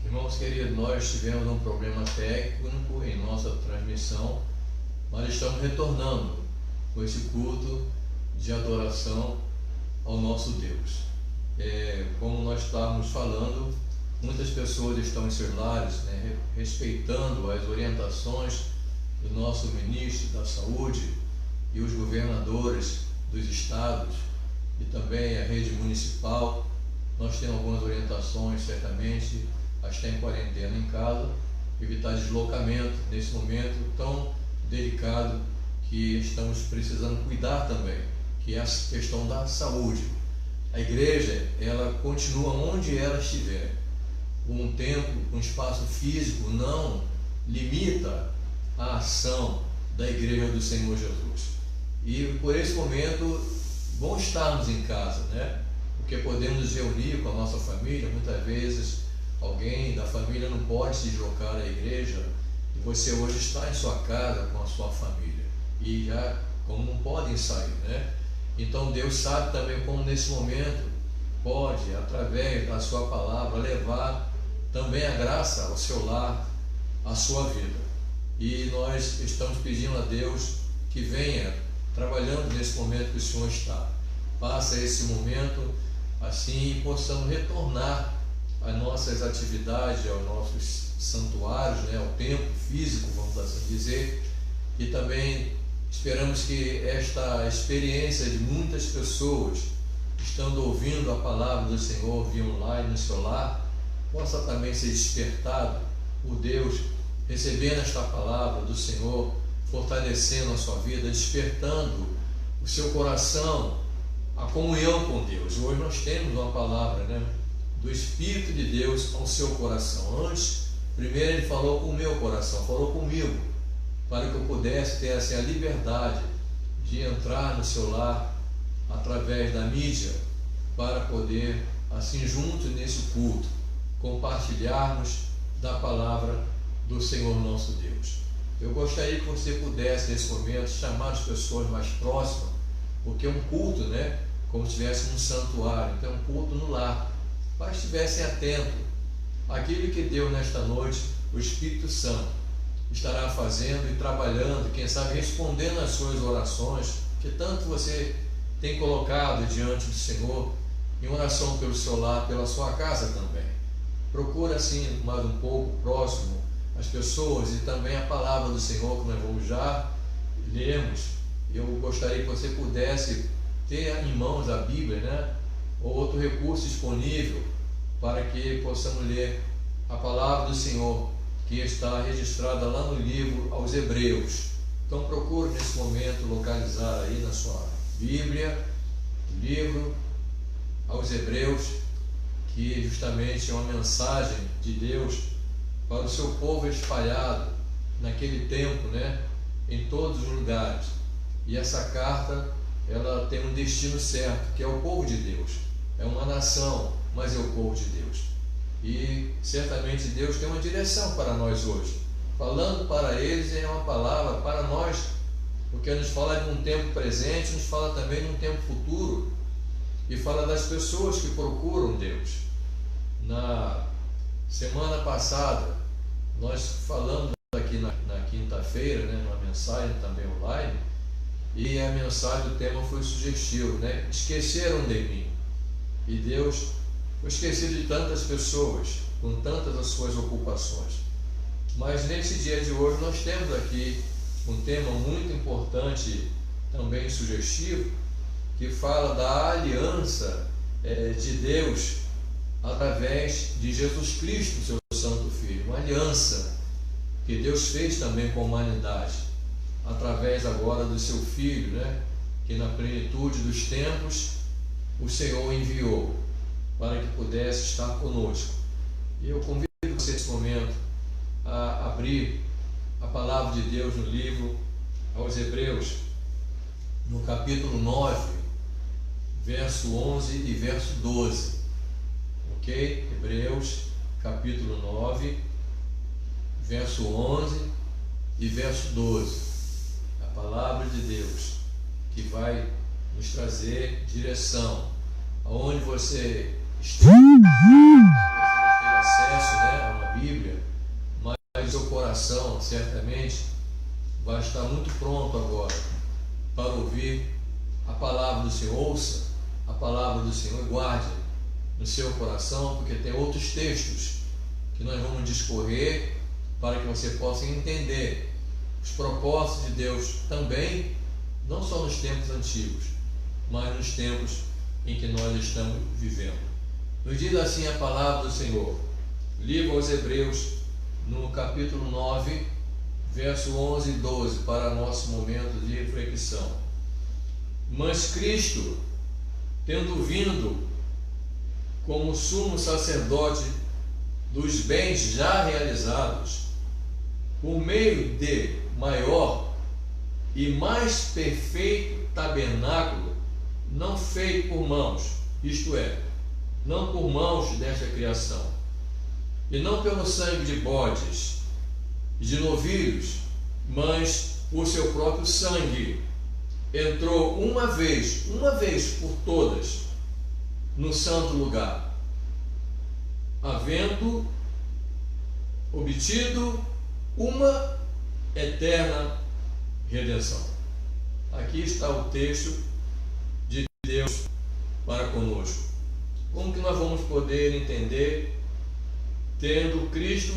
Irmãos queridos, nós tivemos um problema técnico em nossa transmissão, mas estamos retornando com esse culto de adoração ao nosso Deus. Como nós estávamos falando, muitas pessoas estão em seus lares, respeitando as orientações do nosso ministro da Saúde e os governadores dos estados e também a rede municipal. Nós temos algumas orientações, certamente, a estar em quarentena em casa, evitar deslocamento nesse momento tão delicado que estamos precisando cuidar também, que é a questão da saúde. A igreja, ela continua onde ela estiver. Um tempo, um espaço físico não limita a ação da igreja do Senhor Jesus. E por esse momento, bom estarmos em casa, porque podemos nos reunir com a nossa família. Muitas vezes alguém da família não pode se deslocar à igreja e você hoje está em sua casa com a sua família e já como não podem sair, Então Deus sabe também como nesse momento pode, através da sua palavra, levar também a graça ao seu lar, à sua vida. E nós estamos pedindo a Deus que venha trabalhando nesse momento que o Senhor está. Passa esse momento assim e possamos retornar às nossas atividades, aos nossos santuários, ao templo físico, vamos assim dizer. E também esperamos que esta experiência de muitas pessoas estando ouvindo a palavra do Senhor via online no seu lar, possa também ser despertado por Deus, recebendo esta palavra do Senhor, fortalecendo a sua vida, despertando o seu coração, a comunhão com Deus. Hoje nós temos uma palavra, do Espírito de Deus ao seu coração. Antes, primeiro ele falou com o meu coração, falou comigo, para que eu pudesse ter assim, a liberdade de entrar no seu lar através da mídia, para poder, assim, juntos nesse culto, compartilharmos da palavra do Senhor nosso Deus. Eu gostaria que você pudesse, nesse momento, chamar as pessoas mais próximas, porque é um culto, como se tivesse um santuário, então é um culto no lar, para que estivessem atentos àquilo que Deus, nesta noite, o Espírito Santo, estará fazendo e trabalhando, quem sabe respondendo às suas orações, que tanto você tem colocado diante do Senhor, em oração pelo seu lar, pela sua casa também. Procura assim, mais um pouco próximo, as pessoas e também a palavra do Senhor, que nós vamos já lermos. Eu gostaria que você pudesse ter em mãos a Bíblia, ou outro recurso disponível, para que possamos ler a palavra do Senhor, que está registrada lá no livro aos Hebreus. Então procure nesse momento localizar aí na sua Bíblia, o livro aos Hebreus, que justamente é uma mensagem de Deus para o seu povo espalhado naquele tempo, em todos os lugares. E essa carta, ela tem um destino certo, que é o povo de Deus. É uma nação, mas é o povo de Deus. E certamente Deus tem uma direção para nós hoje. Falando para eles é uma palavra para nós, porque nos fala de um tempo presente, nos fala também de um tempo futuro, e fala das pessoas que procuram Deus. Na semana passada, nós falamos aqui na quinta-feira, numa mensagem também online, e a mensagem, o tema foi sugestivo, esqueceram de mim. E Deus foi esquecido de tantas pessoas, com tantas as suas ocupações. Mas nesse dia de hoje nós temos aqui um tema muito importante, também sugestivo, que fala da aliança de Deus através de Jesus Cristo, seu Santo Filho. Uma aliança que Deus fez também com a humanidade, através agora do seu Filho, que na plenitude dos tempos o Senhor enviou para que pudesse estar conosco. E eu convido você nesse momento a abrir a palavra de Deus no livro aos Hebreus, no capítulo 9, verso 11 e verso 12. Ok? Hebreus, capítulo 9, verso 11 e verso 12. A palavra de Deus que vai nos trazer direção aonde você esteja, ter acesso, a muito pronto agora para ouvir a palavra do Senhor. Ouça a palavra do Senhor e guarde no seu coração, porque tem outros textos que nós vamos discorrer para que você possa entender os propósitos de Deus também, não só nos tempos antigos, mas nos tempos em que nós estamos vivendo. Nos diz assim a palavra do Senhor, livro aos Hebreus, no capítulo 9, verso 11 e 12, para nosso momento de reflexão. Mas Cristo, tendo vindo como sumo sacerdote dos bens já realizados, por meio de maior e mais perfeito tabernáculo, não feito por mãos, isto é, não por mãos desta criação, e não pelo sangue de bodes e de novilhos, mas por seu próprio sangue, entrou uma vez por todas, no santo lugar, havendo obtido uma eterna redenção. Aqui está o texto de Deus para conosco. Como que nós vamos poder entender, tendo Cristo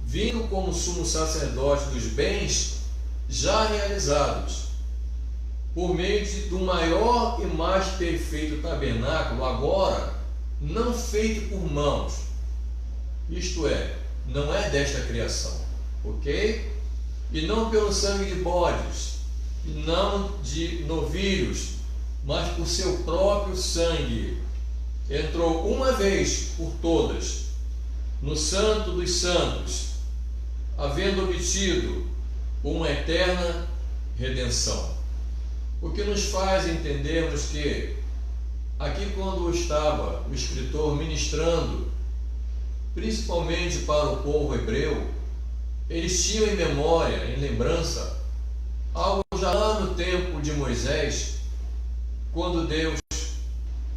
vindo como sumo sacerdote dos bens já realizados, por meio do maior e mais perfeito tabernáculo, agora não feito por mãos, isto é, não é desta criação, ok? E não pelo sangue de bodes, e não de novilhos, mas por seu próprio sangue, entrou uma vez por todas no Santo dos Santos, havendo obtido uma eterna redenção. O que nos faz entendermos que aqui, quando estava o escritor ministrando, principalmente para o povo hebreu, eles tinham em memória, em lembrança, algo já lá no tempo de Moisés, quando Deus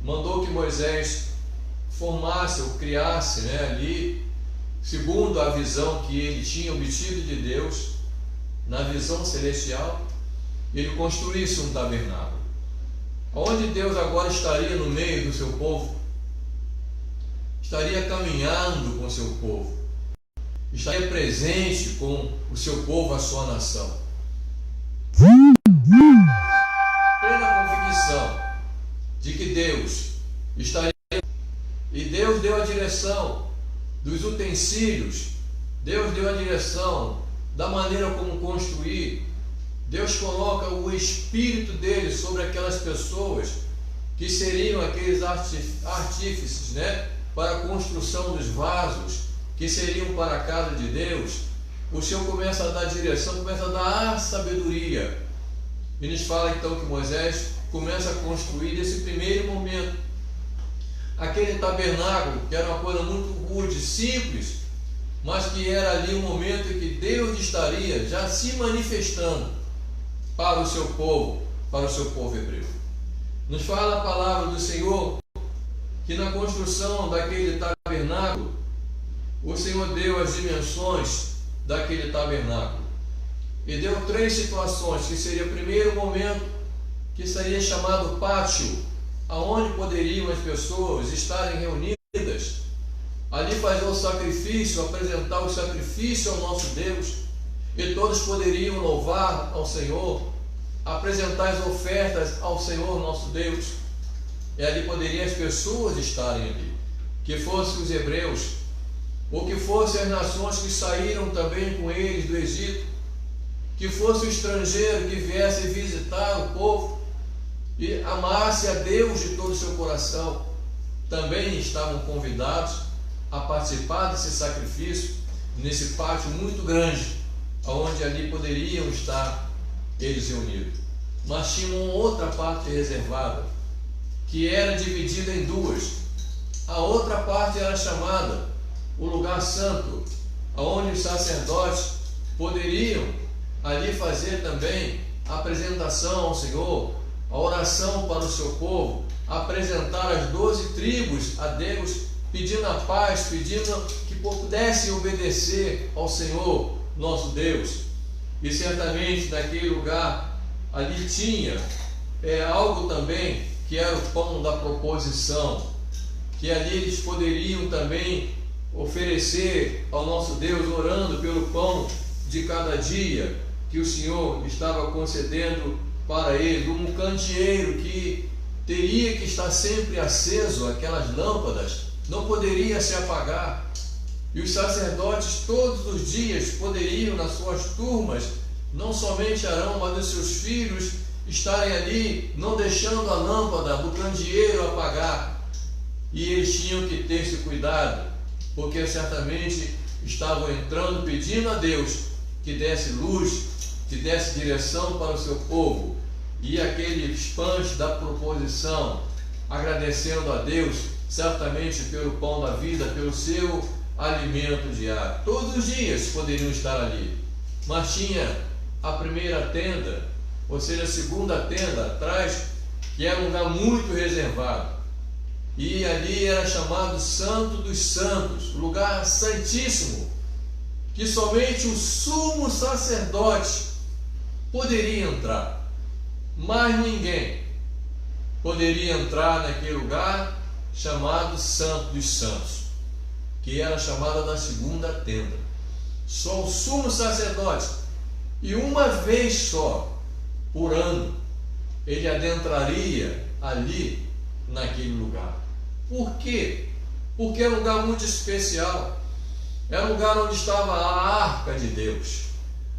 mandou que Moisés formasse ou criasse, ali, segundo a visão que ele tinha obtido de Deus, na visão celestial, ele construísse um tabernáculo, onde Deus agora estaria no meio do seu povo, estaria caminhando com o seu povo, estaria presente com o seu povo, a sua nação. Plena convicção de que Deus estaria, e Deus deu a direção dos utensílios, Deus deu a direção da maneira como construir. Deus coloca o Espírito dele sobre aquelas pessoas que seriam aqueles artífices, para a construção dos vasos, que seriam para a casa de Deus. O Senhor começa a dar direção, começa a dar sabedoria. E nos fala então que Moisés começa a construir nesse primeiro momento aquele tabernáculo, que era uma coisa muito rude, simples, mas que era ali um momento em que Deus estaria já se manifestando para o seu povo hebreu. Nos fala a palavra do Senhor que na construção daquele tabernáculo, o Senhor deu as dimensões daquele tabernáculo e deu 3 situações, que seria o primeiro momento, que seria chamado pátio, aonde poderiam as pessoas estarem reunidas, ali fazer o sacrifício, apresentar o sacrifício ao nosso Deus, e todos poderiam louvar ao Senhor, apresentar as ofertas ao Senhor nosso Deus, e ali poderiam as pessoas estarem ali, que fossem os hebreus, ou que fossem as nações que saíram também com eles do Egito, que fosse o estrangeiro que viesse visitar o povo e amasse a Deus de todo o seu coração, também estavam convidados a participar desse sacrifício, nesse pátio muito grande, onde ali poderiam estar eles reunidos. Mas tinha uma outra parte reservada, que era dividida em 2. A outra parte era chamada o lugar santo, onde os sacerdotes poderiam ali fazer também a apresentação ao Senhor, a oração para o seu povo, apresentar as 12 tribos a Deus, pedindo a paz, pedindo que pudessem obedecer ao Senhor nosso Deus. e certamente naquele lugar ali tinha algo também que era o pão da proposição, que ali eles poderiam também oferecer ao nosso Deus, orando pelo pão de cada dia que o Senhor estava concedendo para eles, um candeeiro que teria que estar sempre aceso, aquelas lâmpadas não poderia se apagar, e os sacerdotes todos os dias poderiam, nas suas turmas, não somente Arão, mas os seus filhos, estarem ali, não deixando a lâmpada do candeeiro apagar, e eles tinham que ter esse cuidado, porque certamente estavam entrando pedindo a Deus que desse luz, que desse direção para o seu povo, e aqueles pães da proposição, agradecendo a Deus certamente pelo pão da vida, pelo seu alimento diário. Todos os dias poderiam estar ali, mas tinha a primeira tenda, ou seja, a segunda tenda atrás, que era um lugar muito reservado, e ali era chamado Santo dos Santos, lugar santíssimo, que somente o sumo sacerdote poderia entrar, mas ninguém poderia entrar naquele lugar chamado Santo dos Santos, que era chamada da segunda tenda. Só o sumo sacerdote, e uma vez só por ano, ele adentraria ali naquele lugar. Por quê? Porque era um lugar muito especial. Era um lugar onde estava a arca de Deus,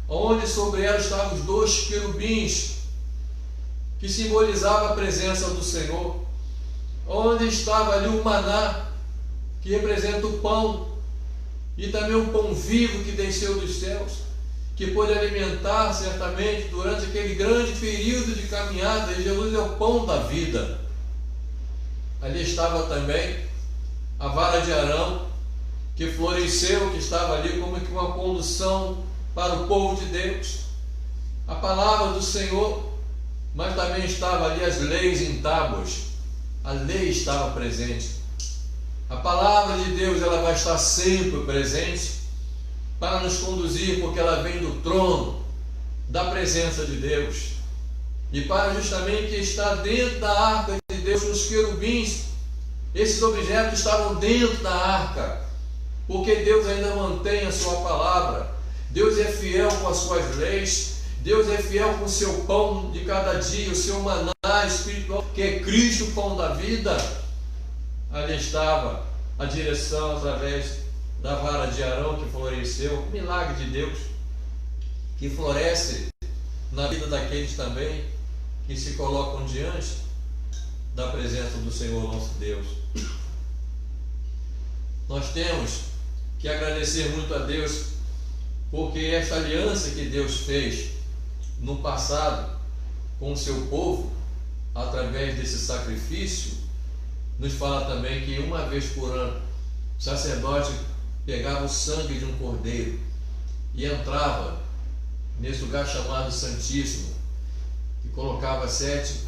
onde sobre ela estavam os 2 querubins, que simbolizavam a presença do Senhor, onde estava ali o maná, que representa o pão, e também o pão vivo que desceu dos céus, que pôde alimentar certamente durante aquele grande período de caminhada, e Jesus é o pão da vida. Ali estava também a vara de Arão, que floresceu, que estava ali como que uma condução para o povo de Deus, a palavra do Senhor, mas também estava ali as leis em tábuas, a lei estava presente. A palavra de Deus, ela vai estar sempre presente para nos conduzir, porque ela vem do trono da presença de Deus, e para justamente estar dentro da arca de Deus, os querubins, esses objetos estavam dentro da arca, porque Deus ainda mantém a sua palavra, Deus é fiel com as suas leis, Deus é fiel com o seu pão de cada dia, o seu maná espiritual, que é Cristo, o pão da vida. Ali estava a direção através da vara de Arão que floresceu, milagre de Deus, que floresce na vida daqueles também que se colocam diante da presença do Senhor nosso Deus. Nós temos que agradecer muito a Deus, porque esta aliança que Deus fez no passado com o seu povo, através desse sacrifício, nos fala também que uma vez por ano o sacerdote pegava o sangue de um cordeiro e entrava nesse lugar chamado Santíssimo, e colocava 7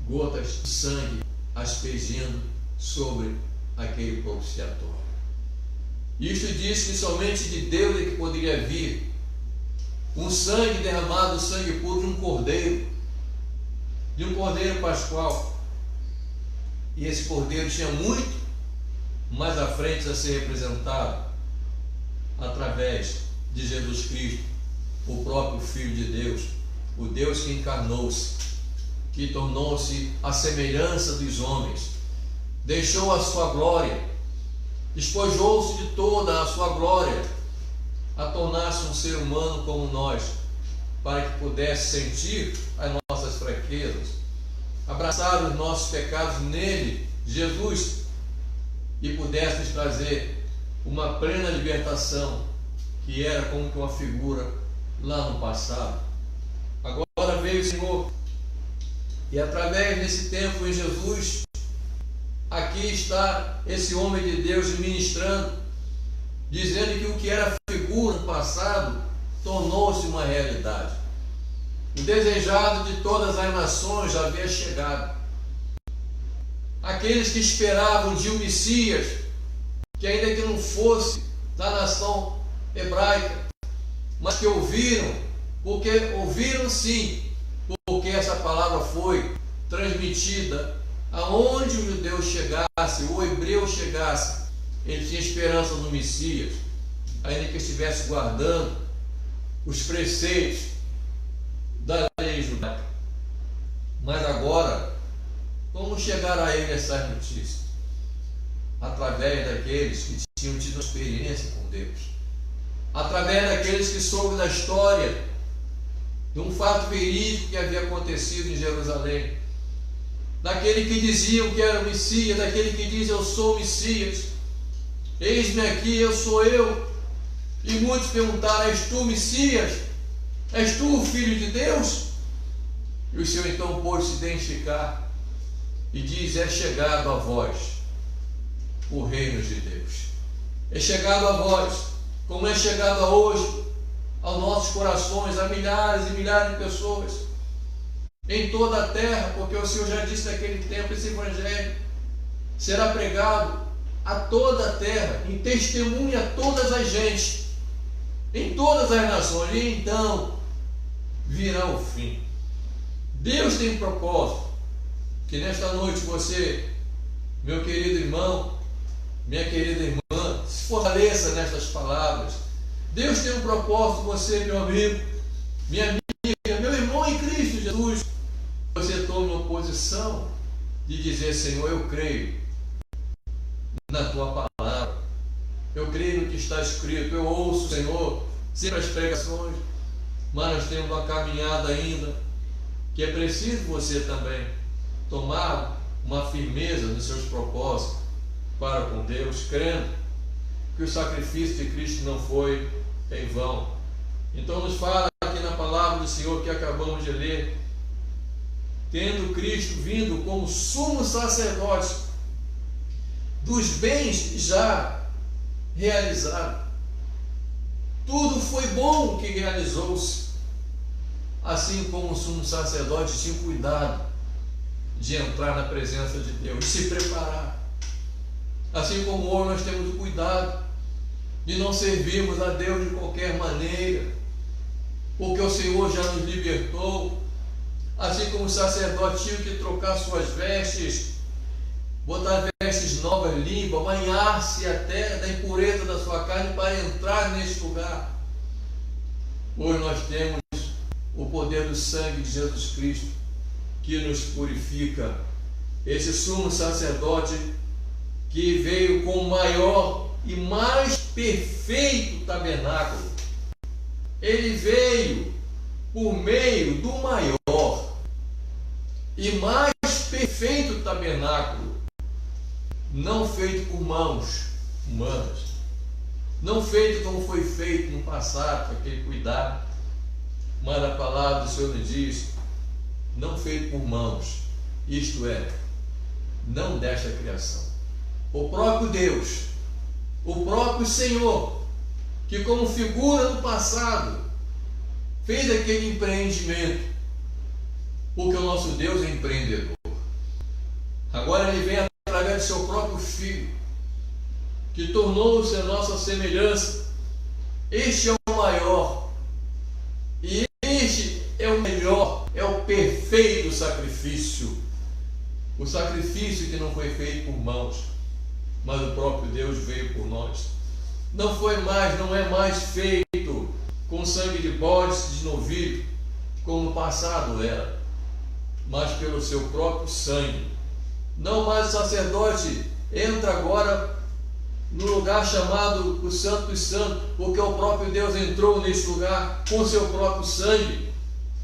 gotas de sangue aspergindo sobre aquele propiciatório. Isto diz que somente de Deus é que poderia vir um sangue derramado, sangue puro de um cordeiro pascual. E esse cordeiro tinha muito mais à frente a ser representado através de Jesus Cristo, o próprio Filho de Deus, o Deus que encarnou-se, que tornou-se a semelhança dos homens, deixou a sua glória, despojou-se de toda a sua glória, a tornar-se um ser humano como nós, para que pudesse sentir as nossas fraquezas, abraçar os nossos pecados nele, Jesus, e pudesse nos trazer uma plena libertação, que era como que uma figura lá no passado. Agora veio o Senhor, e através desse tempo em Jesus, aqui está esse homem de Deus ministrando, dizendo que o que era figura no passado tornou-se uma realidade. O desejado de todas as nações já havia chegado. Aqueles que esperavam de um Messias, que ainda que não fosse da nação hebraica, mas que ouviram porque ouviram sim, porque essa palavra foi transmitida aonde o judeu chegasse, o hebreu chegasse, ele tinha esperança no Messias, ainda que estivesse guardando os preceitos da lei judaica. Mas agora, como chegar a ele essas notícias? Através daqueles que tinham tido uma experiência com Deus, através daqueles que soube da história de um fato verídico que havia acontecido em Jerusalém, daquele que diziam que era o Messias, daquele que diz eu sou o Messias, eis-me aqui, eu sou eu. E muitos perguntaram, és tu o Messias? És tu o Filho de Deus? E o Senhor então pôde se identificar e diz, é chegado a vós o reino de Deus. É chegado a vós, como é chegado a hoje aos nossos corações, a milhares e milhares de pessoas em toda a terra, porque o Senhor já disse naquele tempo, esse evangelho será pregado a toda a terra, em testemunha a todas as gentes, em todas as nações, e então virá o fim. Deus tem um propósito, que nesta noite você, meu querido irmão, minha querida irmã, se fortaleça nestas palavras. Deus tem um propósito, você, meu amigo, minha amiga, meu irmão em Cristo Jesus. Você tome uma posição de dizer, Senhor, eu creio na tua palavra, eu creio no que está escrito, eu ouço, Senhor, sempre as pregações, mas nós temos uma caminhada ainda, que é preciso você também tomar uma firmeza nos seus propósitos para com Deus, crendo que o sacrifício de Cristo não foi em vão. Então nos fala aqui na palavra do Senhor que acabamos de ler, tendo Cristo vindo como sumo sacerdote dos bens já realizados. Tudo foi bom que realizou-se, assim como o sumo sacerdote tinha cuidado de entrar na presença de Deus, de se preparar. Assim como hoje nós temos o cuidado de não servirmos a Deus de qualquer maneira, porque o Senhor já nos libertou. Assim como o sacerdote tinha que trocar suas vestes, botar vestes novas, limpas, banhar-se até da impureza da sua carne para entrar neste lugar. Hoje nós temos o poder do sangue de Jesus Cristo, que nos purifica. Esse sumo sacerdote que veio com o maior e mais perfeito tabernáculo. Ele veio por meio do maior e mais perfeito tabernáculo, não feito por mãos humanas, não feito como foi feito no passado, com aquele cuidado, mas a palavra do Senhor nos diz, não feito por mãos, isto é, não desta criação. O próprio Deus, o próprio Senhor, que como figura do passado, fez aquele empreendimento, porque o nosso Deus é empreendedor. Agora ele vem através do seu próprio Filho, que tornou-se a nossa semelhança. Este é o maior, e este é o melhor, é o perfeito sacrifício. O sacrifício que não foi feito por mãos, mas o próprio Deus veio por nós. Não é mais feito com sangue de bodes, de novilho, como no passado era, mas pelo seu próprio sangue. Não mais o sacerdote entra agora no lugar chamado o Santo dos Santos, porque o próprio Deus entrou nesse lugar com seu próprio sangue,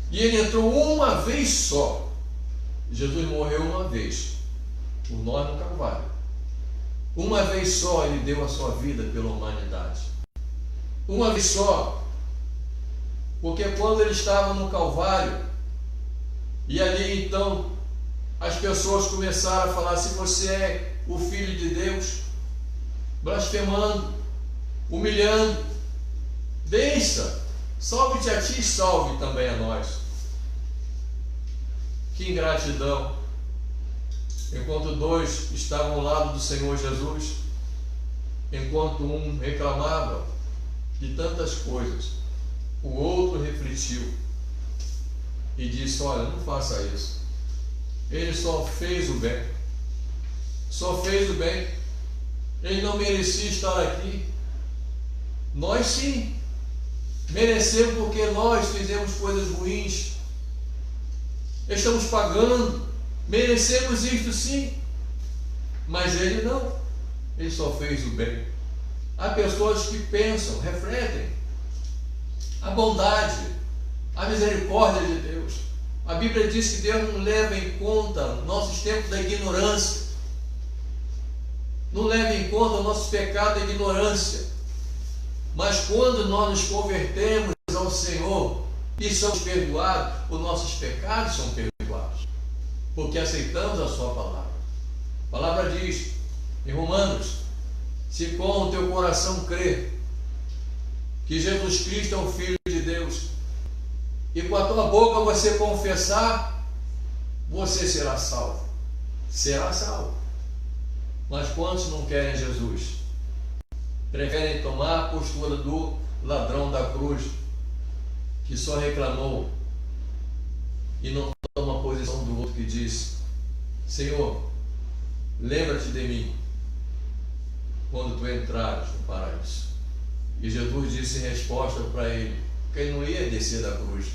e ele entrou uma vez só. Jesus morreu uma vez por nós no Calvário. Uma vez só ele deu a sua vida pela humanidade. Uma vez só. Porque quando ele estava no Calvário, e ali então as pessoas começaram a falar, se você é o Filho de Deus, blasfemando, humilhando, deixa, salve-te a ti e salve também a nós. Que ingratidão! Enquanto dois estavam ao lado do Senhor Jesus, enquanto um reclamava de tantas coisas, o outro refletiu e disse: olha, não faça isso. Ele só fez o bem. Só fez o bem. Ele não merecia estar aqui. Nós sim. Merecemos porque nós fizemos coisas ruins. Estamos pagando. Merecemos isto sim. Mas ele não. Ele só fez o bem. Há pessoas que pensam, refletem a bondade, a misericórdia de Deus. A Bíblia diz que Deus não leva em conta nossos tempos da ignorância. Não leva em conta o nosso pecado da ignorância. Mas quando nós nos convertemos ao Senhor e somos perdoados, os nossos pecados são perdoados, porque aceitamos a sua palavra. A palavra diz em Romanos: se com o teu coração crer que Jesus Cristo é o Filho de Deus, e com a tua boca você confessar, você será salvo. Será salvo. Mas quantos não querem Jesus? Preferem tomar a postura do ladrão da cruz, que só reclamou, e não toma a posição do outro que diz: Senhor, lembra-te de mim quando tu entrares no paraíso. E Jesus disse em resposta para ele que ele não ia descer da cruz: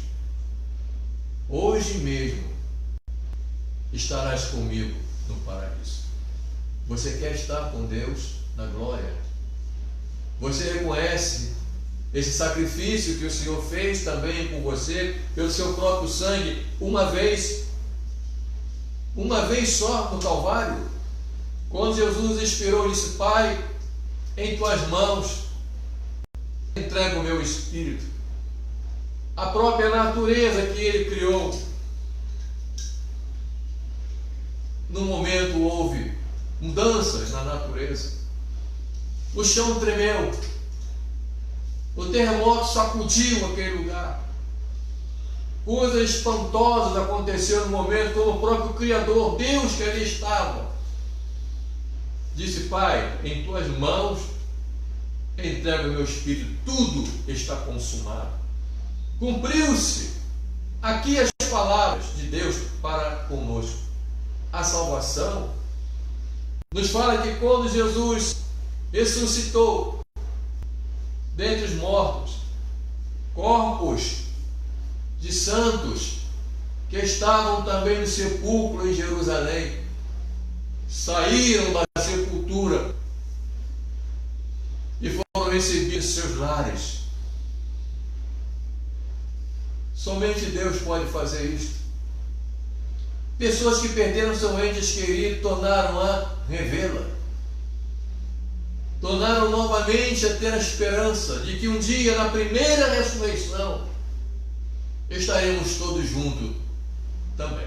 hoje mesmo estarás comigo no paraíso. Você quer estar com Deus na glória? Você reconhece esse sacrifício que o Senhor fez também por você, pelo seu próprio sangue, uma vez só no Calvário? Quando Jesus expirou, disse: Pai, em tuas mãos entrego o meu espírito. A própria natureza que ele criou, no momento houve mudanças na natureza. O chão tremeu, o terremoto sacudiu aquele lugar, coisas espantosas aconteceram no momento, como o próprio Criador, Deus que ali estava, disse: Pai, em tuas mãos entrego o meu espírito, tudo está consumado. Cumpriu-se aqui as palavras de Deus para conosco. A salvação nos fala que quando Jesus ressuscitou dentre os mortos, corpos de santos que estavam também no sepulcro em Jerusalém saíram da sepultura e foram recebidos em seus lares. Somente Deus pode fazer isto. Pessoas que perderam seus entes queridos tornaram a revê-la. Tornaram novamente a ter a esperança de que um dia, na primeira ressurreição, estaremos todos juntos também.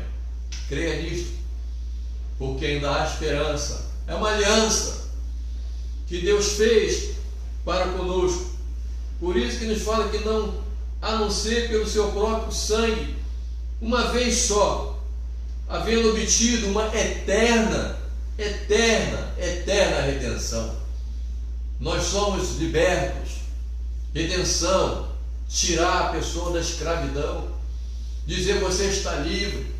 Creia nisto, porque ainda há esperança. É uma aliança que Deus fez para conosco. Por isso que nos fala que não, a não ser pelo seu próprio sangue, uma vez só, havendo obtido uma eterna redenção. Nós somos libertos. Redenção, tirar a pessoa da escravidão, dizer: você está livre.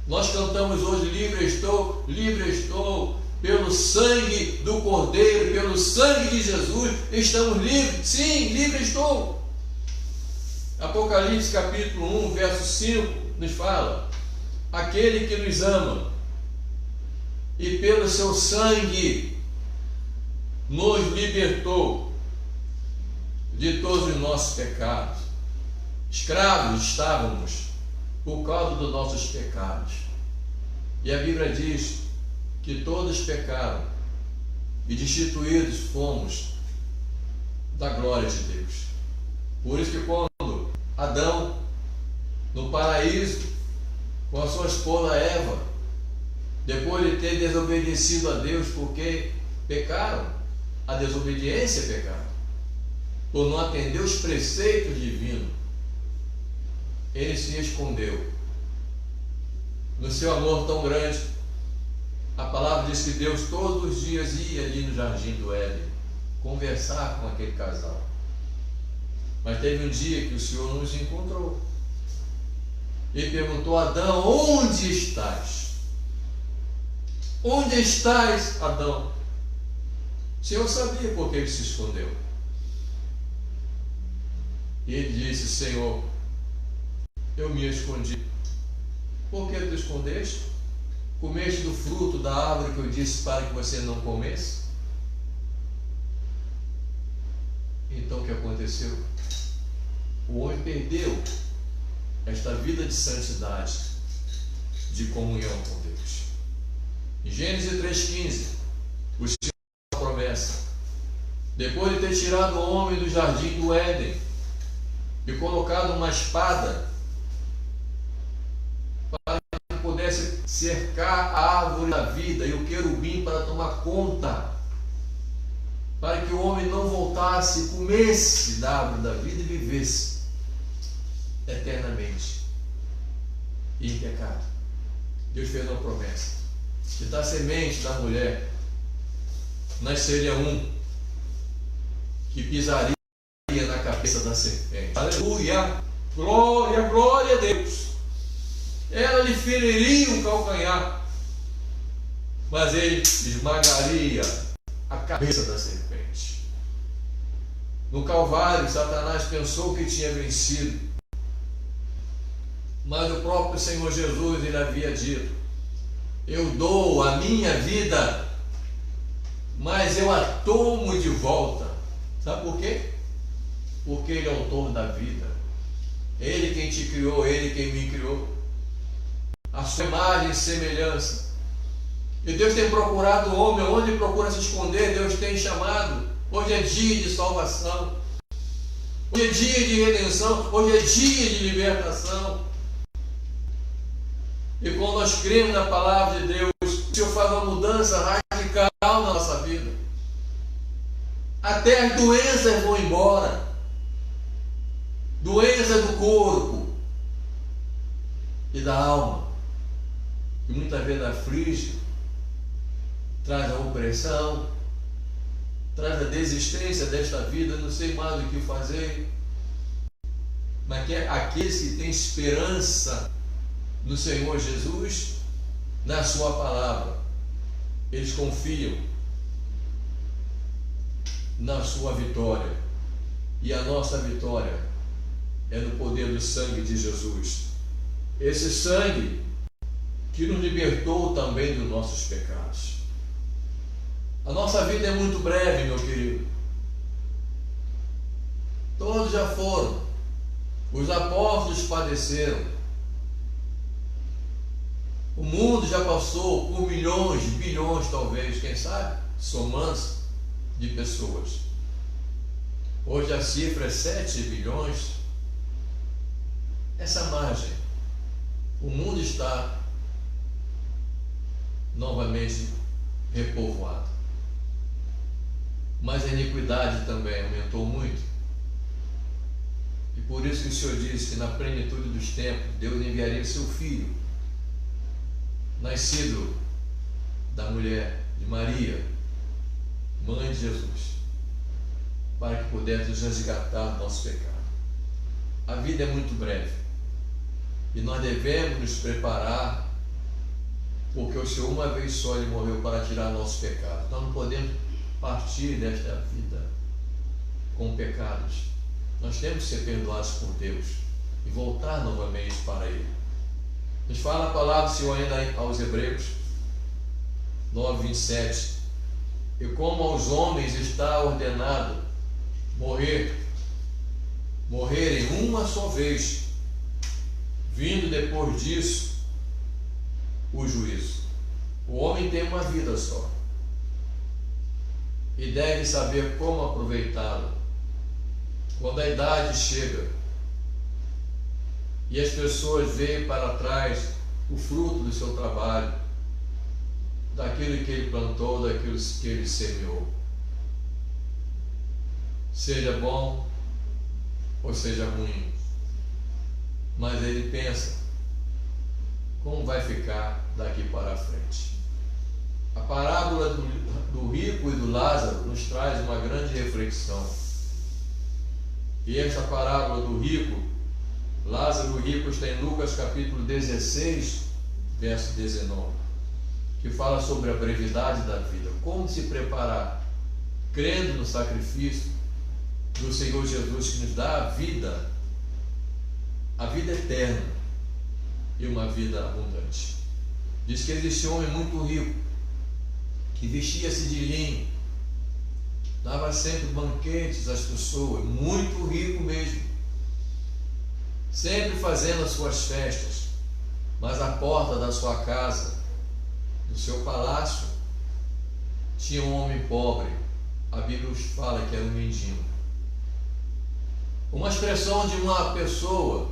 Nós cantamos hoje: livre estou, pelo sangue do Cordeiro, pelo sangue de Jesus, estamos livres. Sim, livre estou. Apocalipse capítulo 1, verso 5, nos fala: aquele que nos ama e pelo seu sangue nos libertou de todos os nossos pecados. Escravos estávamos por causa dos nossos pecados. E a Bíblia diz que todos pecaram e destituídos fomos da glória de Deus. Por isso que quando Adão, no paraíso, com a sua esposa Eva, depois de ter desobedecido a Deus, porque pecaram, a desobediência é pecado, por não atender os preceitos divinos, ele se escondeu. No seu amor tão grande, a palavra diz que Deus todos os dias ia ali no jardim do Éden conversar com aquele casal. Mas teve um dia que o Senhor nos encontrou e perguntou: Adão, onde estás? Onde estás, Adão? O Senhor sabia por que ele se escondeu. E ele disse: Senhor, eu me escondi. Por que tu escondeste? Comeste do fruto da árvore que eu disse para que você não comesse? Então o que aconteceu? O homem perdeu esta vida de santidade, de comunhão com Deus. Em Gênesis 3,15, o Senhor faz a promessa: depois de ter tirado o homem do jardim do Éden e colocado uma espada para que pudesse cercar a árvore da vida e o querubim para tomar conta, para que o homem não voltasse e comesse da árvore da vida e vivesse eternamente e em pecado. Deus fez uma promessa que da semente da mulher nasceria um que pisaria na cabeça da serpente. Aleluia! Glória, glória a Deus! Ela lhe feriria o calcanhar, mas ele esmagaria a cabeça da serpente. No Calvário, Satanás pensou que tinha vencido, mas o próprio Senhor Jesus, ele havia dito: eu dou a minha vida, mas eu a tomo de volta. Sabe por quê? Porque ele é o autor da vida. Ele quem te criou, ele quem me criou, a sua imagem e semelhança. E Deus tem procurado o homem onde procura se esconder. Deus tem chamado. Hoje é dia de salvação, hoje é dia de redenção, hoje é dia de libertação. E quando nós cremos na palavra de Deus, o Senhor faz uma mudança radical na nossa vida. Até as doenças vão embora, doenças do corpo e da alma, que muitas vezes aflige, traz a opressão, traz a desistência desta vida, não sei mais o que fazer. Mas que aqueles que têm esperança no Senhor Jesus, na sua palavra, eles confiam na sua vitória. E a nossa vitória é no poder do sangue de Jesus. Esse sangue que nos libertou também dos nossos pecados. A nossa vida é muito breve, meu querido. Todos já foram. Os apóstolos padeceram. O mundo já passou por milhões, bilhões talvez, quem sabe, somando de pessoas. Hoje a cifra é 7 bilhões. Essa margem, o mundo está novamente repovoado. Mas a iniquidade também aumentou muito. E por isso que o Senhor disse que na plenitude dos tempos Deus enviaria o seu Filho, nascido da mulher de Maria, mãe de Jesus, para que pudesse nos resgatar do nosso pecado. A vida é muito breve e nós devemos nos preparar, porque o Senhor uma vez só ele morreu para tirar nossos pecados. Nós não podemos partir desta vida com pecados. Nós temos que ser perdoados por Deus e voltar novamente para Ele. Nos fala a palavra do Senhor ainda aos Hebreus 9:27. E como aos homens está ordenado morrerem uma só vez, vindo depois disso o juízo. O homem tem uma vida só e deve saber como aproveitá-la. Quando a idade chega e as pessoas veem para trás o fruto do seu trabalho, daquilo que ele plantou, daquilo que ele semeou, seja bom ou seja ruim, mas ele pensa como vai ficar daqui para frente. A parábola do rico e do Lázaro nos traz uma grande reflexão. E esta parábola do rico, Lázaro rico, está em Lucas capítulo 16, verso 19, que fala sobre a brevidade da vida, como se preparar, crendo no sacrifício do Senhor Jesus, que nos dá a vida eterna e uma vida abundante. Diz que existia um homem muito rico, que vestia-se de linho, dava sempre banquetes às pessoas, muito rico mesmo, sempre fazendo as suas festas, mas à porta da sua casa, do seu palácio, tinha um homem pobre. A Bíblia nos fala que era um mendigo. Uma expressão de uma pessoa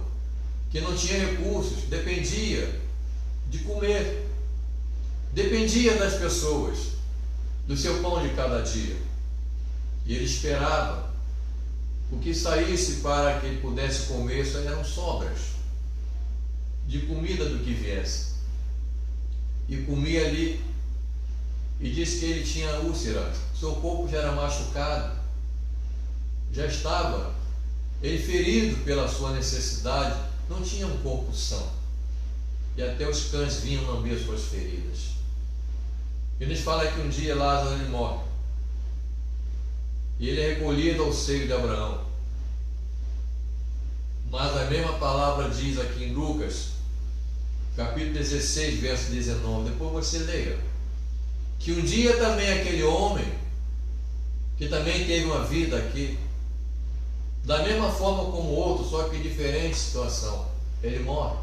que não tinha recursos, dependia de comer, dependia das pessoas, do seu pão de cada dia. E ele esperava o que saísse para que ele pudesse comer, só eram sobras de comida do que viesse. E comia ali, e disse que ele tinha úlcera, seu corpo já era machucado, já estava ele ferido pela sua necessidade, não tinha um corpo são, e até os cães vinham lamber suas feridas. E nos fala que um dia Lázaro ele morre, e ele é recolhido ao seio de Abraão. Mas a mesma palavra diz aqui em Lucas capítulo 16, verso 19, depois você leia, que um dia também aquele homem, que também teve uma vida aqui, da mesma forma como o outro, só que em diferente situação, ele morre,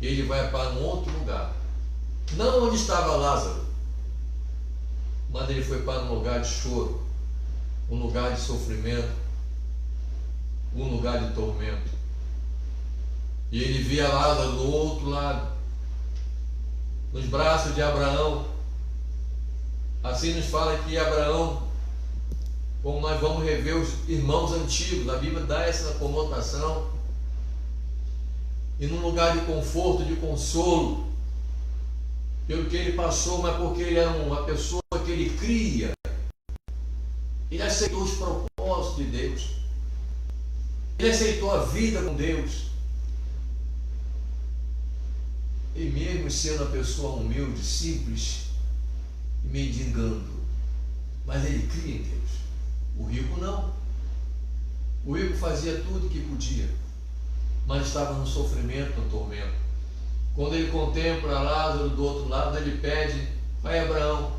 e ele vai para um outro lugar, não onde estava Lázaro, mas ele foi para um lugar de choro, um lugar de sofrimento, um lugar de tormento. E ele via Lázaro do outro lado, nos braços de Abraão. Assim nos fala que Abraão, como nós vamos rever os irmãos antigos, a Bíblia dá essa conotação, e num lugar de conforto, de consolo, pelo que ele passou, mas porque ele era uma pessoa que ele cria, ele aceitou os propósitos de Deus, ele aceitou a vida com Deus. E mesmo sendo uma pessoa humilde, simples e mendigando, mas ele cria em Deus. O rico não. O rico fazia tudo o que podia, mas estava no sofrimento, no tormento. Quando ele contempla Lázaro do outro lado, ele pede: Pai Abraão,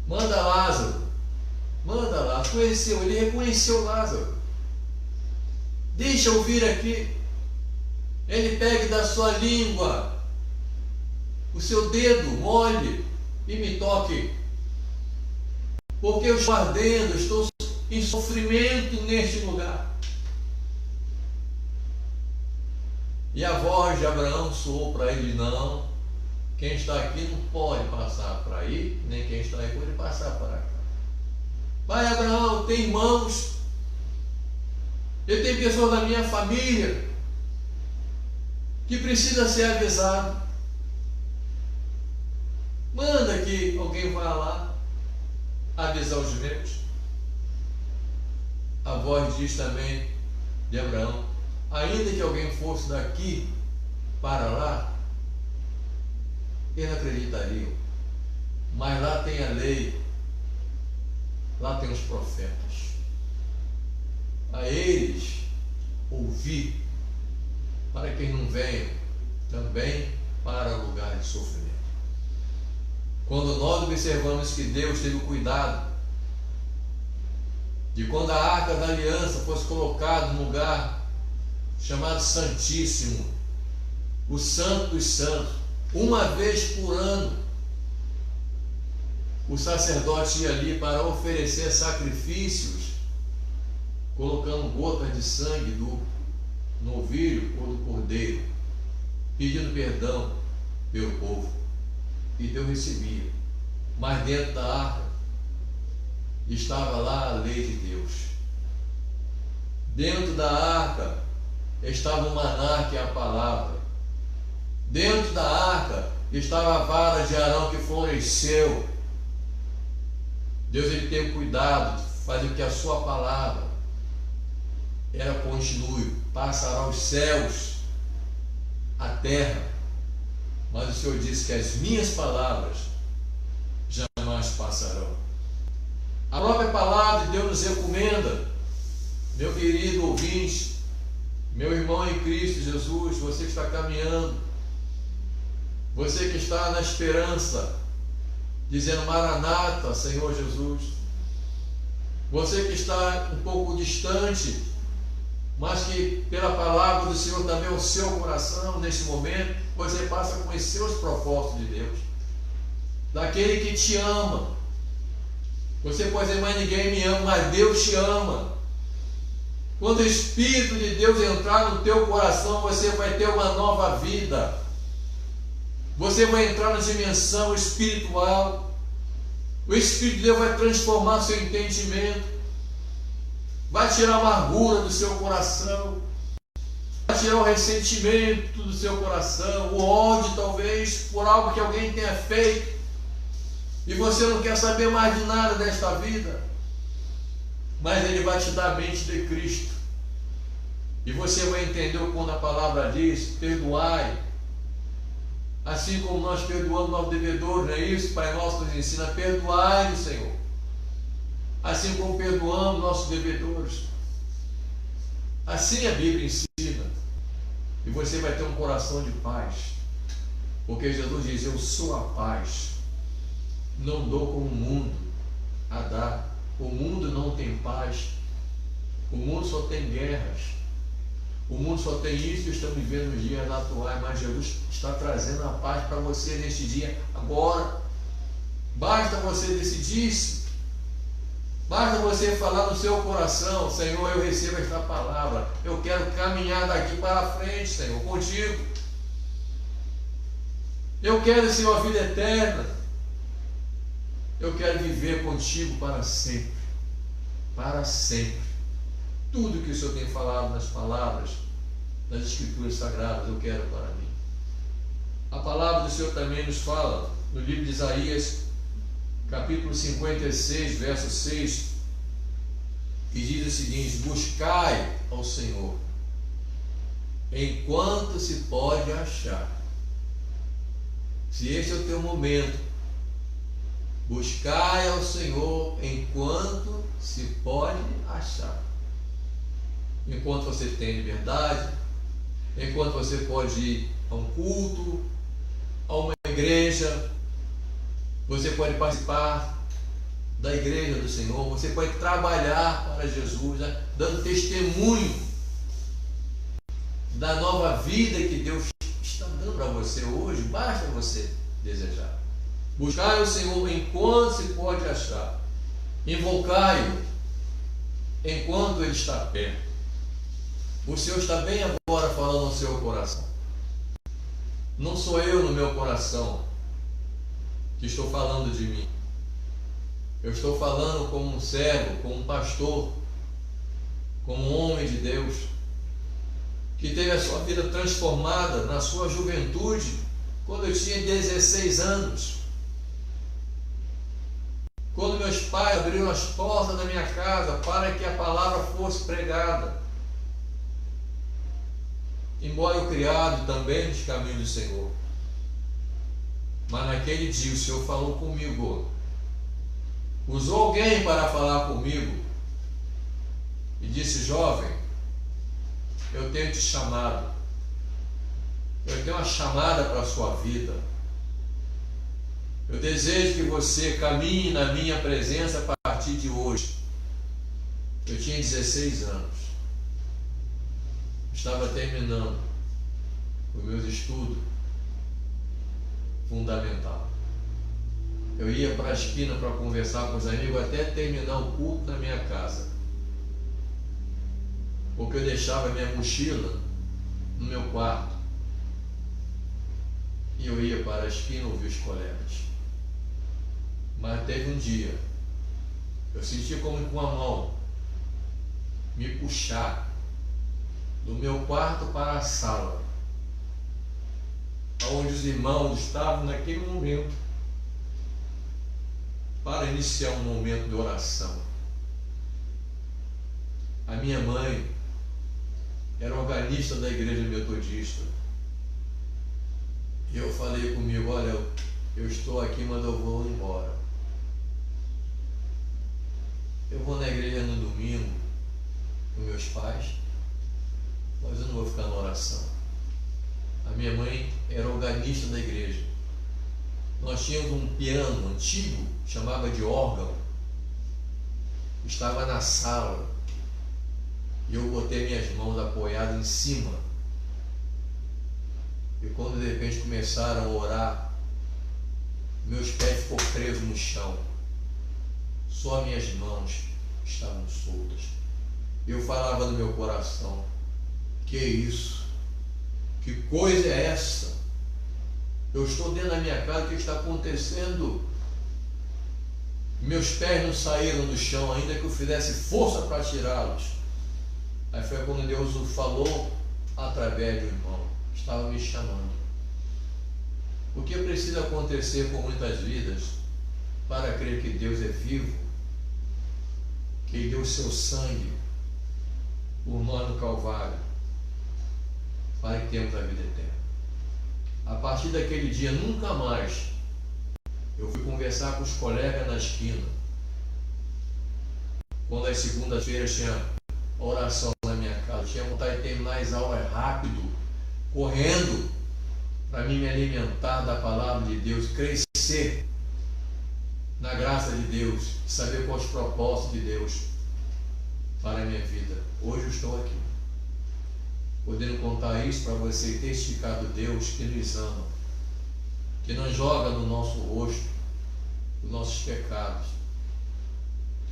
manda Lázaro. Conheceu, ele reconheceu Lázaro. Deixa eu vir aqui. Ele pegue da sua língua o seu dedo, molhe e me toque, porque eu estou ardendo, estou em sofrimento neste lugar. E a voz de Abraão soou para ele: não, quem está aqui não pode passar para aí, nem quem está aí pode passar para cá. Pai Abraão, eu tenho irmãos, eu tenho pessoas da minha família que precisa ser avisado. Manda que alguém vá lá avisar os meus. A voz diz também de Abraão: ainda que alguém fosse daqui para lá, eles não acreditariam, mas lá tem a lei, lá tem os profetas, a eles ouvir, para que não venham também para lugar de sofrimento. Quando nós observamos que Deus teve o cuidado de, quando a arca da aliança fosse colocada no lugar chamado Santíssimo, o Santo dos Santos, uma vez por ano, o sacerdote ia ali para oferecer sacrifícios, colocando gotas de sangue do novilho ou do cordeiro, pedindo perdão pelo povo, e Deus recebia. Mas dentro da arca estava lá a lei de Deus. Dentro da arca estava o maná, que é a palavra. Dentro da arca estava a vara de Arão, que floresceu. Deus, ele teve cuidado de fazer que a sua palavra Ela continue, passará os céus, a terra, mas o Senhor disse que as minhas palavras jamais passarão. A própria palavra de Deus nos recomenda, meu querido ouvinte, meu irmão em Cristo Jesus, você que está caminhando, você que está na esperança, dizendo Maranata, Senhor Jesus, você que está um pouco distante, mas que pela palavra do Senhor também o seu coração, nesse momento, você passa a conhecer os propósitos de Deus, daquele que te ama. Você pode dizer, mas ninguém me ama, mas Deus te ama. Quando o Espírito de Deus entrar no teu coração, você vai ter uma nova vida. Você vai entrar na dimensão espiritual. O Espírito de Deus vai transformar seu entendimento. Vai tirar a amargura do seu coração. Vai tirar o ressentimento do seu coração. O ódio, talvez, por algo que alguém tenha feito. E você não quer saber mais de nada desta vida. Mas Ele vai te dar a mente de Cristo. E você vai entender quando a palavra diz, perdoai. Assim como nós perdoamos nossos devedores, não é isso? Pai nosso nos ensina a perdoar, Senhor. Assim como perdoamos nossos devedores. Assim a Bíblia ensina. E você vai ter um coração de paz. Porque Jesus diz, eu sou a paz. Não dou como o mundo a dar. O mundo não tem paz. O mundo só tem guerras. O mundo só tem isso que estamos vivendo nos dias atuais. Mas Jesus está trazendo a paz para você neste dia, agora. Basta você decidir-se. Basta você falar no seu coração, Senhor, eu recebo esta palavra. Eu quero caminhar daqui para frente, Senhor, contigo. Eu quero, Senhor, a vida eterna. Eu quero viver contigo para sempre. Para sempre. Tudo que o Senhor tem falado nas palavras, nas Escrituras Sagradas, eu quero para mim. A palavra do Senhor também nos fala, no livro de Isaías, capítulo 56, verso 6, e diz o seguinte, buscai ao Senhor, enquanto se pode achar. Se este é o teu momento, buscai ao Senhor enquanto se pode achar. Enquanto você tem liberdade, enquanto você pode ir a um culto, a uma igreja, você pode participar da igreja do Senhor, você pode trabalhar para Jesus, né? Dando testemunho da nova vida que Deus está dando para você hoje. Basta você desejar. Buscai o Senhor enquanto se pode achar. Invocai-o enquanto Ele está perto. O Senhor está bem agora falando no seu coração. Não sou eu no meu coração que estou falando de mim. Eu estou falando como um servo, como um pastor, como um homem de Deus, que teve a sua vida transformada na sua juventude, quando eu tinha 16 anos. Quando meus pais abriram as portas da minha casa para que a palavra fosse pregada. Embora eu criado também nos caminhos do Senhor. Mas naquele dia o Senhor falou comigo. Usou alguém para falar comigo. E disse, jovem, eu tenho te chamado. Eu tenho uma chamada para a sua vida. Eu desejo que você caminhe na minha presença a partir de hoje. Eu tinha 16 anos. Estava terminando os meus estudos fundamental. Eu ia para a esquina para conversar com os amigos até terminar o culto na minha casa. Porque eu deixava minha mochila no meu quarto. E eu ia para a esquina ouvir os colegas. Mas teve um dia, eu senti como com a mão me puxar do meu quarto para a sala, onde os irmãos estavam naquele momento, para iniciar um momento de oração. A minha mãe era organista da igreja metodista. E eu falei comigo, olha, eu estou aqui, mas eu vou embora. Eu vou na igreja no domingo com meus pais, mas eu não vou ficar na oração. A minha mãe era organista da igreja. Nós tínhamos um piano antigo, chamava de órgão, estava na sala, e eu botei minhas mãos apoiadas em cima. E quando de repente começaram a orar, meus pés ficou presos no chão, só minhas mãos estavam soltas. Eu falava no meu coração, que isso? Que coisa é essa? Eu estou dentro da minha casa, o que está acontecendo? Meus pés não saíram do chão, ainda que eu fizesse força para tirá-los. Aí foi quando Deus falou através do irmão, estava me chamando. O que precisa acontecer com muitas vidas para crer que Deus é vivo, que Ele deu o seu sangue por nós no Calvário, para que tenhamos a vida eterna. A partir daquele dia, nunca mais eu fui conversar com os colegas na esquina. Quando às segundas-feiras tinha oração na minha casa, eu tinha vontade de terminar as aulas rápido, correndo, para mim me alimentar da palavra de Deus, crescer na graça de Deus, saber quais os propósitos de Deus para a minha vida. Hoje eu estou aqui, podendo contar isso para você e testificar do Deus que nos ama, que não joga no nosso rosto os nossos pecados,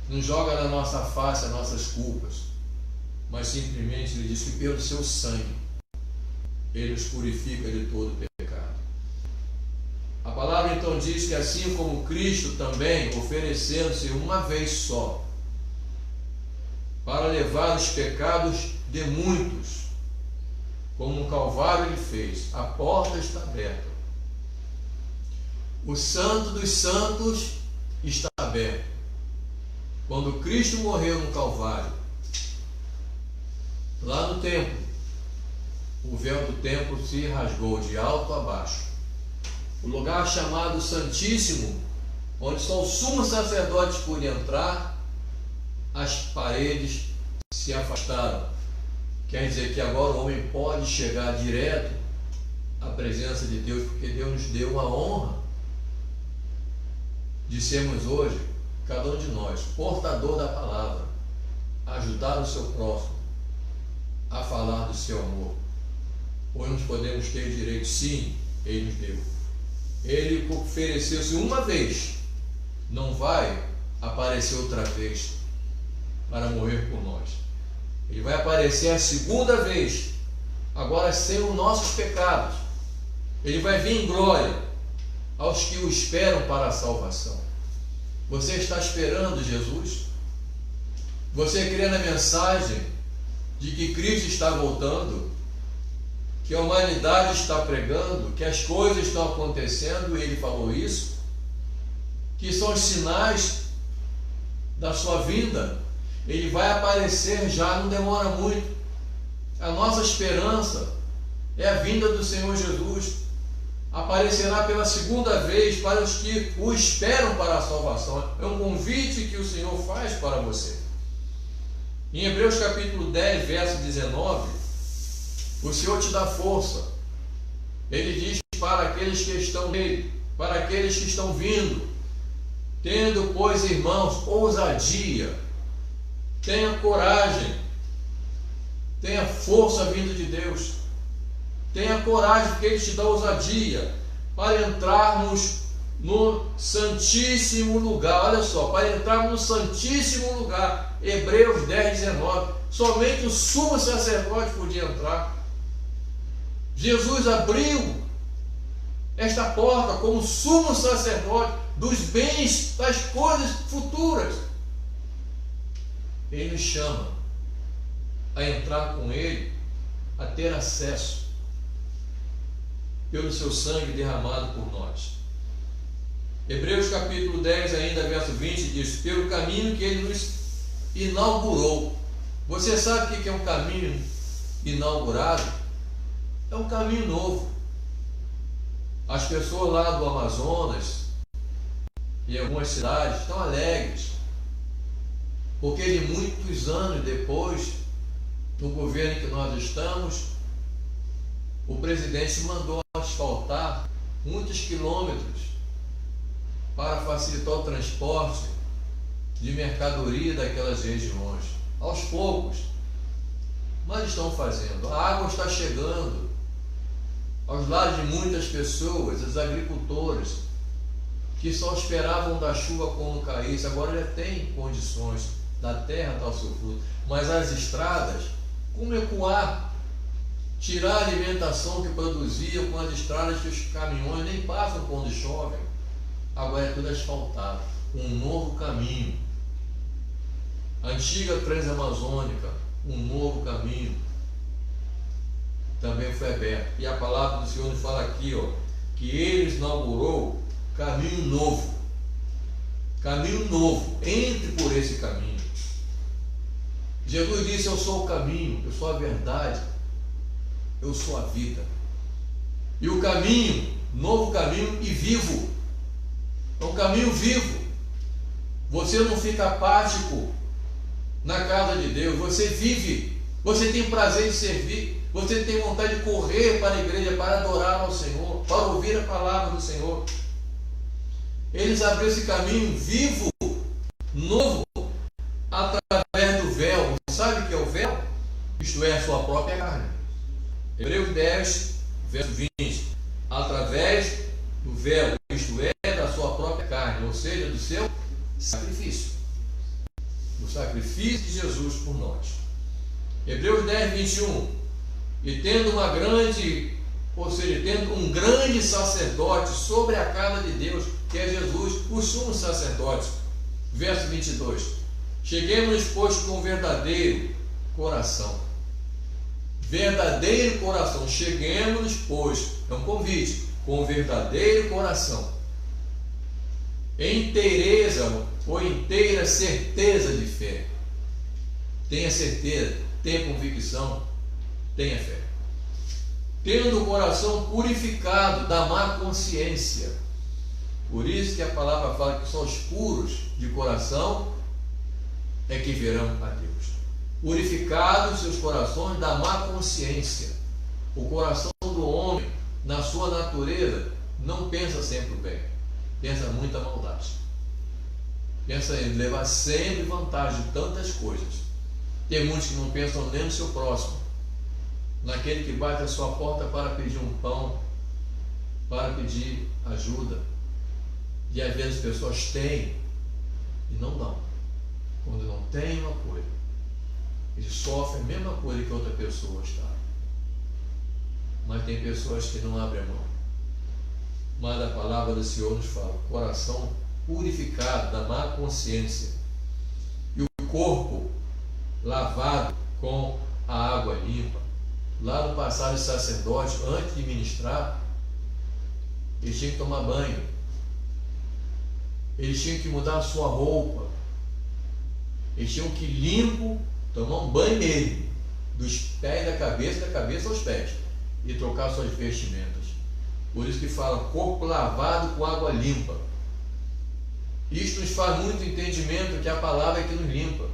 não joga na nossa face as nossas culpas, mas simplesmente Ele diz que pelo seu sangue Ele nos purifica de todo pecado. A palavra então diz que assim como Cristo também, oferecendo-se uma vez só para levar os pecados de muitos, como no Calvário Ele fez, a porta está aberta. O Santo dos Santos está aberto. Quando Cristo morreu no Calvário, lá no templo, o véu do templo se rasgou de alto a baixo. O lugar chamado Santíssimo, onde só o sumo sacerdote podia entrar, as paredes se afastaram. Quer dizer que agora o homem pode chegar direto à presença de Deus, porque Deus nos deu a honra de sermos hoje, cada um de nós, portador da palavra, ajudar o seu próximo a falar do seu amor. Hoje nós podemos ter direito, sim, Ele nos deu. Ele ofereceu-se uma vez, não vai aparecer outra vez para morrer por nós. Ele vai aparecer a segunda vez, agora sem os nossos pecados. Ele vai vir em glória aos que o esperam para a salvação. Você está esperando Jesus? Você crê na mensagem de que Cristo está voltando, que a humanidade está pregando, que as coisas estão acontecendo, e Ele falou isso, que são os sinais da sua vinda? Ele vai aparecer já, não demora muito. A nossa esperança é a vinda do Senhor Jesus. Aparecerá pela segunda vez para os que o esperam para a salvação. É um convite que o Senhor faz para você. Em Hebreus capítulo 10, verso 19, o Senhor te dá força. Ele diz para aqueles que estão nele, para aqueles que estão vindo: tendo, pois, irmãos, ousadia, tenha coragem, tenha força vindo de Deus, tenha coragem, porque Ele te dá ousadia para entrarmos no Santíssimo Lugar. Olha só, para entrarmos no Santíssimo Lugar, Hebreus 10, 19, somente o sumo sacerdote podia entrar. Jesus abriu esta porta como sumo sacerdote dos bens, das coisas futuras. Ele nos chama a entrar com Ele, a ter acesso pelo seu sangue derramado por nós. Hebreus capítulo 10, ainda verso 20, diz: pelo caminho que Ele nos inaugurou. Você sabe o que é um caminho inaugurado, é um caminho novo. As pessoas lá do Amazonas e algumas cidades estão alegres, porque de muitos anos depois, no governo que nós estamos, o presidente mandou asfaltar muitos quilômetros para facilitar o transporte de mercadoria daquelas regiões. Aos poucos, mas estão fazendo. A água está chegando aos lares de muitas pessoas, os agricultores, que só esperavam da chuva quando caísse, agora já tem condições da terra dar o seu fruto. Mas as estradas, como ecoar, tirar a alimentação que produziam com as estradas que os caminhões nem passam quando chove, agora é tudo asfaltado, um novo caminho. A antiga Transamazônica, um novo caminho, também foi aberto. E a palavra do Senhor nos fala aqui, que Ele inaugurou caminho novo. Caminho novo, entre por esse caminho. Jesus disse: eu sou o caminho, eu sou a verdade, eu sou a vida. E o caminho, novo caminho e vivo. É um caminho vivo. Você não fica apático na casa de Deus, você vive, você tem prazer em servir, você tem vontade de correr para a igreja, para adorar ao Senhor, para ouvir a palavra do Senhor. Eles abriram esse caminho vivo, novo, através do véu. Sabe o que é o véu? Isto é, a sua própria carne. Hebreus 10, verso 20. Através do véu, isto é, da sua própria carne, ou seja, do seu sacrifício. Do sacrifício de Jesus por nós. Hebreus 10, 21. E tendo tendo um grande sacerdote sobre a casa de Deus, que é Jesus, o sumo sacerdote. Verso 22. Cheguemos, pois, com verdadeiro coração. Verdadeiro coração. Cheguemos, pois, é um convite, com verdadeiro coração. Em inteireza ou inteira certeza de fé. Tenha certeza, tenha convicção, tenha fé. Tendo o coração purificado da má consciência. Por isso que a palavra fala que só os puros de coração é que verão a Deus. Purificados seus corações da má consciência. O coração do homem, na sua natureza, não pensa sempre o bem, pensa muita maldade, pensa em levar sempre vantagem de tantas coisas. Tem muitos que não pensam nem no seu próximo, naquele que bate a sua porta para pedir um pão, para pedir ajuda. E às vezes as pessoas têm e não dão. Quando não tem uma coisa, eles sofrem a mesma coisa que outra pessoa está. Mas tem pessoas que não abrem a mão. Mas a palavra do Senhor nos fala: coração purificado da má consciência e o corpo lavado com a água limpa. Lá no passado, os sacerdotes, antes de ministrar, eles tinham que tomar banho, eles tinham que mudar a sua roupa, eles tinham que limpo, tomar um banho nele, dos pés da cabeça aos pés, e trocar suas vestimentas. Por isso que fala corpo lavado com água limpa. Isto nos faz muito entendimento que a palavra é que nos limpa.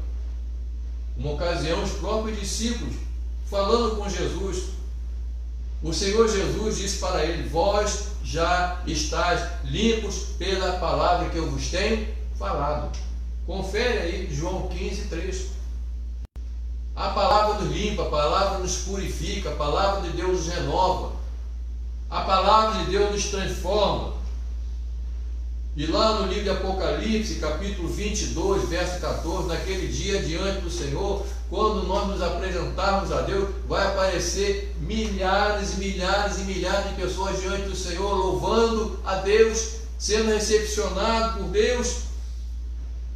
Uma ocasião, os próprios discípulos, falando com Jesus, o Senhor Jesus disse para ele: vós já estáis limpos pela palavra que eu vos tenho falado. Confere aí João 15, 3. A palavra nos limpa, a palavra nos purifica, a palavra de Deus nos renova, a palavra de Deus nos transforma. E lá no livro de Apocalipse, capítulo 22, verso 14, naquele dia diante do Senhor, quando nós nos apresentarmos a Deus, vai aparecer milhares e milhares e milhares de pessoas diante do Senhor, louvando a Deus, sendo recepcionado por Deus.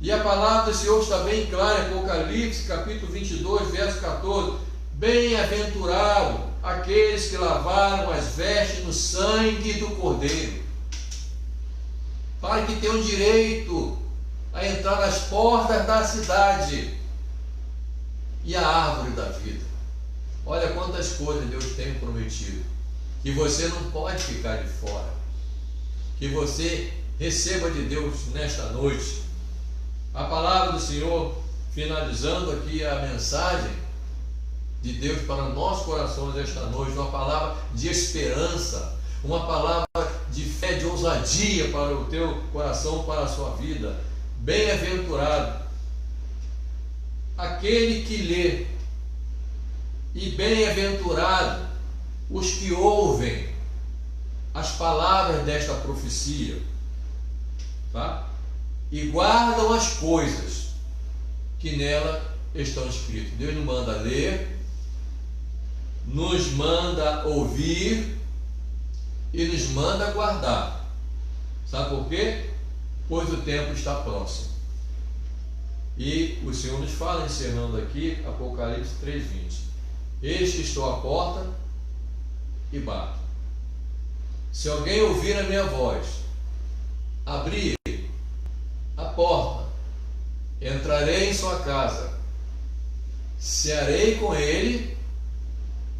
E a palavra do Senhor está bem clara, Apocalipse, capítulo 22, verso 14. Bem-aventurado aqueles que lavaram as vestes no sangue do Cordeiro, para que tenham direito a entrar nas portas da cidade e a árvore da vida. Olha quantas coisas Deus tem prometido, que você não pode ficar de fora, que você receba de Deus nesta noite. A palavra do Senhor, finalizando aqui a mensagem de Deus para os nossos corações esta noite, uma palavra de esperança, uma palavra de fé, de ousadia para o teu coração, para a sua vida. Bem-aventurado aquele que lê, e bem-aventurado os que ouvem as palavras desta profecia, tá? E guardam as coisas que nela estão escritas. Deus nos manda ler, nos manda ouvir e nos manda guardar. Sabe por quê? Pois o tempo está próximo. E o Senhor nos fala, encerrando aqui, Apocalipse 3:20. Eis que estou à porta e bato. Se alguém ouvir a minha voz, abrir a porta, entrarei em sua casa, cearei com ele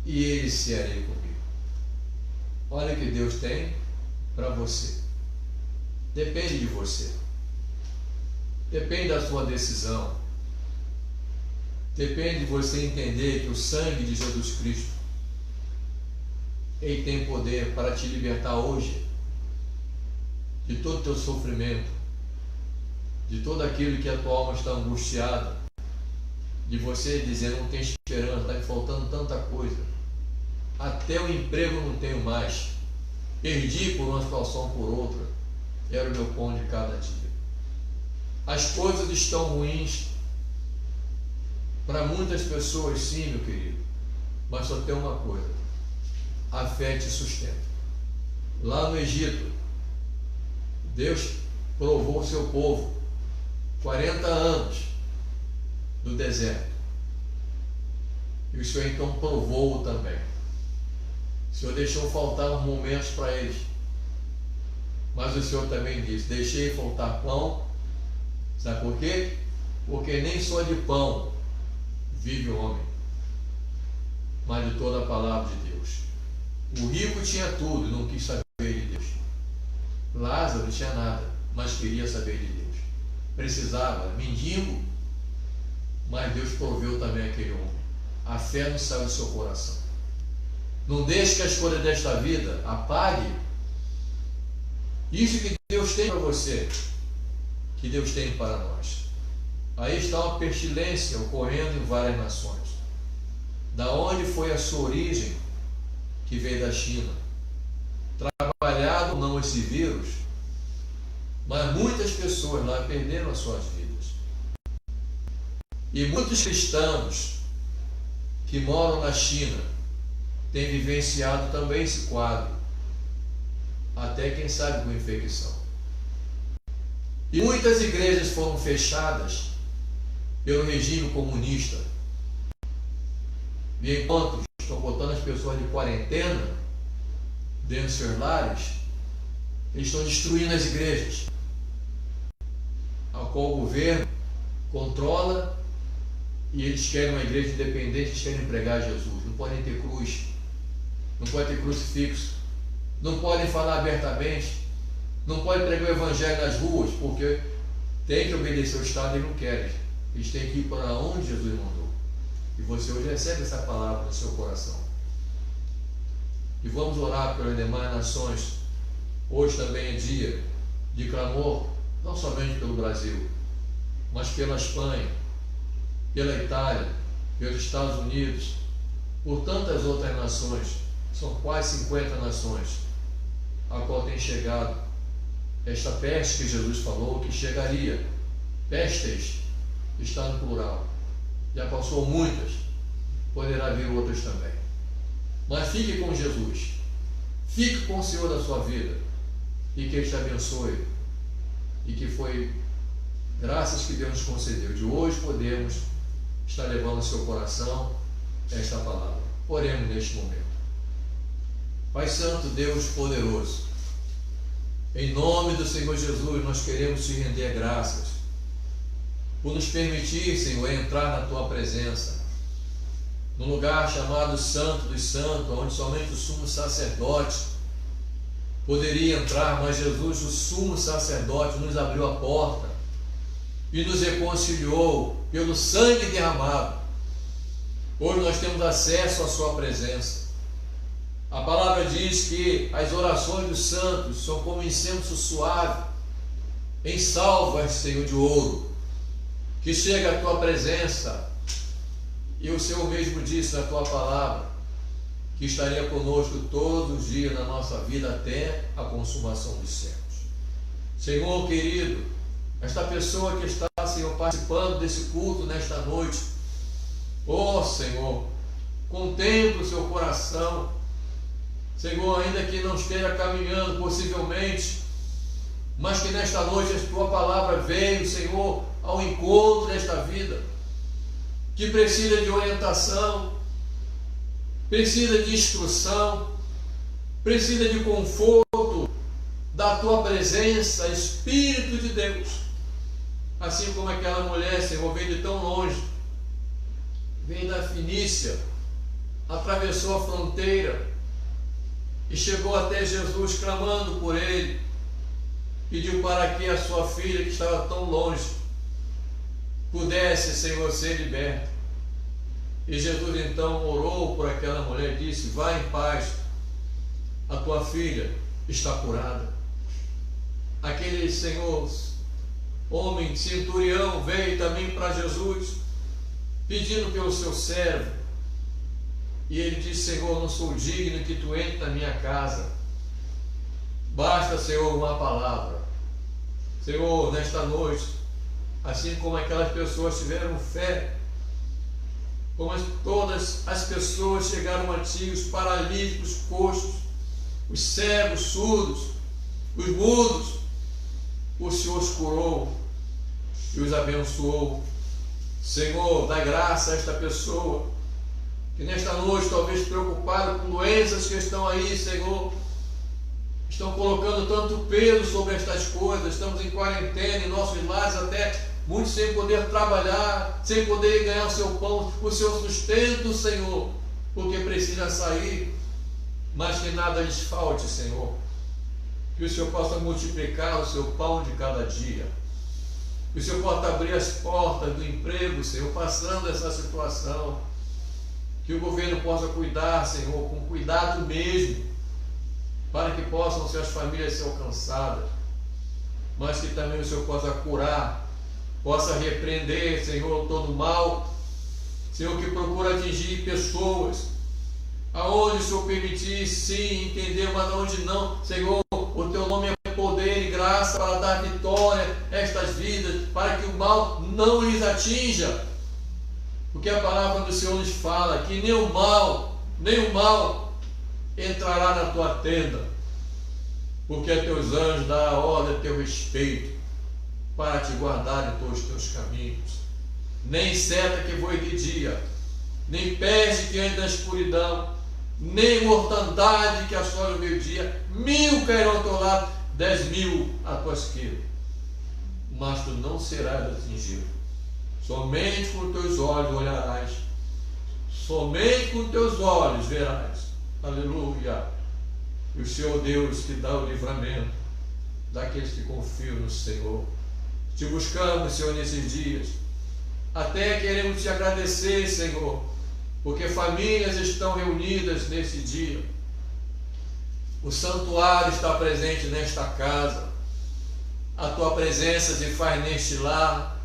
e ele cearei comigo. Olha o que Deus tem para você. Depende de você. Depende da sua decisão. Depende de você entender que o sangue de Jesus Cristo, ele tem poder para te libertar hoje de todo o teu sofrimento, de todo aquilo que a tua alma está angustiada, de você dizer não tem esperança, está me faltando tanta coisa, até o emprego não tenho mais, perdi por uma situação ou por outra, era o meu pão de cada dia. As coisas estão ruins para muitas pessoas, sim, meu querido, mas só tem uma coisa: a fé te sustenta. Lá no Egito, Deus provou o seu povo 40 anos do deserto, e o Senhor então provou-o também. O Senhor deixou faltar uns momentos para eles, mas o Senhor também disse: deixei faltar pão. Sabe por quê? Porque nem só de pão vive o homem, mas de toda a palavra de Deus. O rico tinha tudo e não quis saber de Deus. Lázaro não tinha nada, mas queria saber de Deus. Precisava, mendigo, mas Deus proveu também aquele homem. A fé não sai do seu coração. Não deixe que as coisas desta vida apague isso que Deus tem para você, que Deus tem para nós. Aí está uma pestilência ocorrendo em várias nações. Da onde foi a sua origem? Que veio da China. Trabalhado ou não esse vírus, mas muitas pessoas lá perderam as suas vidas. E muitos cristãos que moram na China têm vivenciado também esse quadro, até quem sabe com infecção. E muitas igrejas foram fechadas pelo regime comunista. E enquanto estão botando as pessoas de quarentena dentro dos seus lares, eles estão destruindo as igrejas, a qual o governo controla, e eles querem uma igreja independente, eles querem pregar Jesus. Não podem ter cruz, não podem ter crucifixo, não podem falar abertamente, não podem pregar o evangelho nas ruas, porque tem que obedecer ao Estado e não querem. Eles têm que ir para onde Jesus mandou. E você hoje recebe essa palavra no seu coração. E vamos orar pelas demais nações. Hoje também é dia de clamor, não somente pelo Brasil, mas pela Espanha, pela Itália, pelos Estados Unidos, por tantas outras nações. São quase 50 nações a qual tem chegado esta peste que Jesus falou que chegaria. Pestes está no plural. Já passou muitas, poderá vir outras também. Mas fique com Jesus, fique com o Senhor da sua vida, e que Ele te abençoe, e que foi graças que Deus nos concedeu. De hoje podemos estar levando ao seu coração esta palavra. Oremos neste momento. Pai Santo, Deus poderoso, em nome do Senhor Jesus, nós queremos te render graças por nos permitir, Senhor, entrar na Tua presença num lugar chamado Santo dos Santos, onde somente o sumo sacerdote poderia entrar, mas Jesus, o sumo sacerdote, nos abriu a porta e nos reconciliou pelo sangue derramado. Hoje nós temos acesso à sua presença. A palavra diz que as orações dos santos são como incenso suave em salvas, Senhor, de ouro, que chega à tua presença. E o Senhor mesmo disse na tua palavra que estaria conosco todos os dias na nossa vida até a consumação dos séculos. Senhor querido, esta pessoa que está, Senhor, participando desse culto nesta noite, ó Senhor, contempla o seu coração, Senhor, ainda que não esteja caminhando possivelmente, mas que nesta noite a tua palavra veio, Senhor, ao encontro desta vida, que precisa de orientação, precisa de instrução, precisa de conforto da tua presença, Espírito de Deus. Assim como aquela mulher, Senhor, veio de tão longe, veio da Fenícia, atravessou a fronteira e chegou até Jesus clamando por ele, pediu para que a sua filha, que estava tão longe, pudesse, Senhor, ser liberta. E Jesus então orou por aquela mulher e disse: vai em paz, a tua filha está curada. Aquele, Senhor, homem centurião veio também para Jesus, pedindo pelo seu servo, e ele disse: Senhor, não sou digno que tu entre na minha casa, basta, Senhor, uma palavra. Senhor, nesta noite, assim como aquelas pessoas tiveram fé, como todas as pessoas chegaram a ti, os paralíticos, coxos, os cegos, surdos, os mudos, o Senhor os curou e os abençoou. Senhor, dá graça a esta pessoa que nesta noite, talvez preocupado com doenças que estão aí, Senhor, estão colocando tanto peso sobre estas coisas. Estamos em quarentena em nossos lares, até muitos sem poder trabalhar, sem poder ganhar o seu pão, o seu sustento, Senhor, porque precisa sair, mas que nada lhes falte, Senhor. Que o Senhor possa multiplicar o seu pão de cada dia. Que o Senhor possa abrir as portas do emprego, Senhor, passando essa situação. Que o governo possa cuidar, Senhor, com cuidado mesmo, para que possam ser as famílias ser alcançadas, mas que também o Senhor possa curar, possa repreender, Senhor, todo mal, Senhor, que procura atingir pessoas, aonde o Senhor permitir, sim, entender, mas aonde não, Senhor, o teu nome é poder e graça para dar vitória a estas vidas, para que o mal não lhes atinja, porque a palavra do Senhor nos fala que nem o mal entrará na tua tenda, porque a teus anjos dá a ordem a teu respeito, para te guardar em todos os teus caminhos. Nem seta que voe de dia, nem peste que ande na escuridão, nem mortandade que assole o meio-dia. 1000 cairão ao teu lado, 10.000 à tua esquerda, mas tu não serás atingido. Somente com teus olhos olharás, somente com teus olhos verás. Aleluia. E o Senhor Deus que dá o livramento daqueles que confiam no Senhor. Te buscamos, Senhor, nesses dias. Até queremos te agradecer, Senhor, porque famílias estão reunidas nesse dia. O santuário está presente nesta casa. A tua presença se faz neste lar,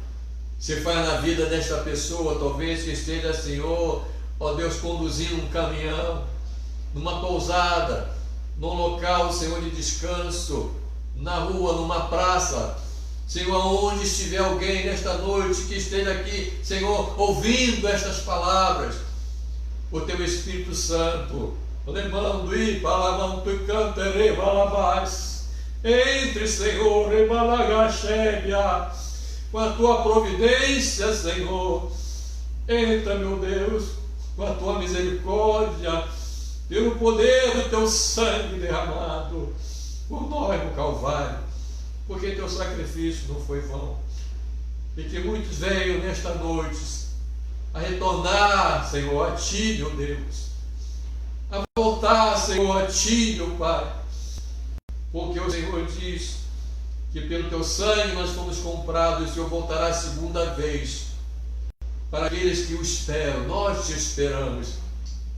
se faz na vida desta pessoa, talvez que esteja, Senhor, ó Deus, conduzindo um caminhão, numa pousada, num local, Senhor, de descanso, na rua, numa praça, Senhor, onde estiver alguém nesta noite que esteja aqui, Senhor, ouvindo estas palavras, o teu Espírito Santo, entre, Senhor, com a tua providência, Senhor, entra, meu Deus, com a tua misericórdia, pelo poder do teu sangue derramado por nós no Calvário, porque teu sacrifício não foi vão, e que muitos veio nesta noite a retornar, Senhor, a Ti, meu Deus, a voltar, Senhor, a Ti, meu Pai, porque o Senhor diz que pelo Teu sangue nós fomos comprados e o Senhor voltará a segunda vez para aqueles que o esperam. Nós Te esperamos,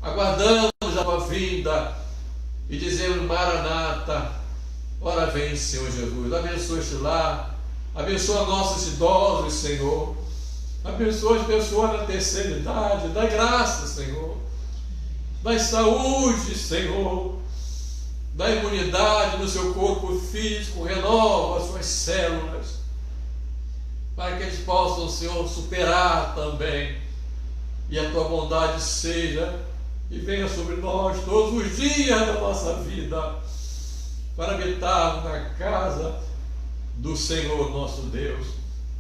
aguardamos a Tua vinda e dizemos: Maranata, ora vem, Senhor Jesus. Abençoa este lar, abençoa nossos idosos, Senhor, abençoa as pessoas na terceira idade, dá graça, Senhor, dá saúde, Senhor, dá imunidade no seu corpo físico, renova as suas células, para que eles possam, Senhor, superar também, e a Tua bondade seja e venha sobre nós todos os dias da nossa vida, para habitarmos na casa do Senhor nosso Deus.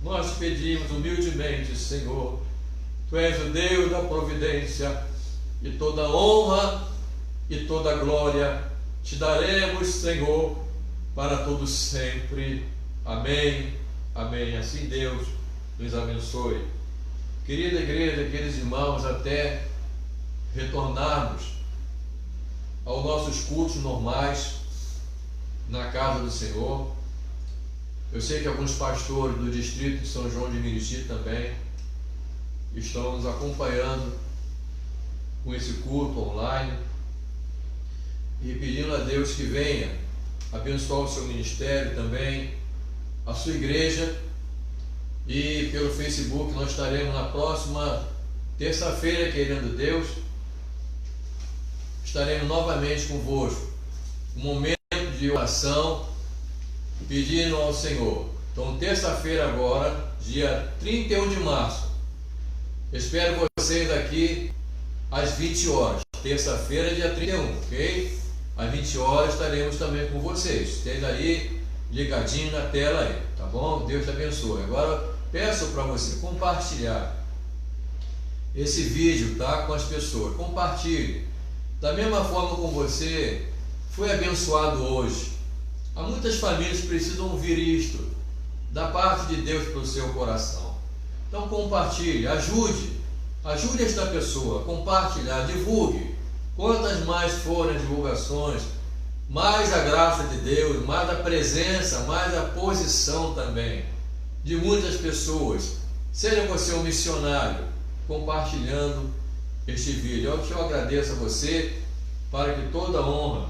Nós te pedimos humildemente, Senhor, Tu és o Deus da providência, e toda honra e toda glória Te daremos, Senhor, para todos sempre. Amém, amém. Assim Deus nos abençoe. Querida igreja, queridos irmãos, até retornarmos aos nossos cultos normais na casa do Senhor. Eu sei que alguns pastores do distrito de São João de Meriti também estão nos acompanhando com esse culto online e pedindo a Deus que venha abençoar o seu ministério também, a sua igreja. E pelo Facebook nós estaremos na próxima terça-feira, querendo Deus, estaremos novamente convosco, um momento de oração, pedindo ao Senhor. Então, terça-feira agora, dia 31 de março, espero vocês aqui às 20 horas, terça-feira, dia 31, ok? Às 20 horas estaremos também com vocês, esteja aí ligadinho na tela aí, tá bom? Deus te abençoe. Agora peço para você compartilhar esse vídeo, tá? Com as pessoas, compartilhe. Da mesma forma como você foi abençoado hoje, há muitas famílias que precisam ouvir isto da parte de Deus para o seu coração. Então compartilhe, ajude esta pessoa a compartilhar, divulgue. Quantas mais forem as divulgações, mais a graça de Deus, mais a presença, mais a posição também de muitas pessoas. Seja você um missionário compartilhando este vídeo. Eu agradeço a você, para que toda honra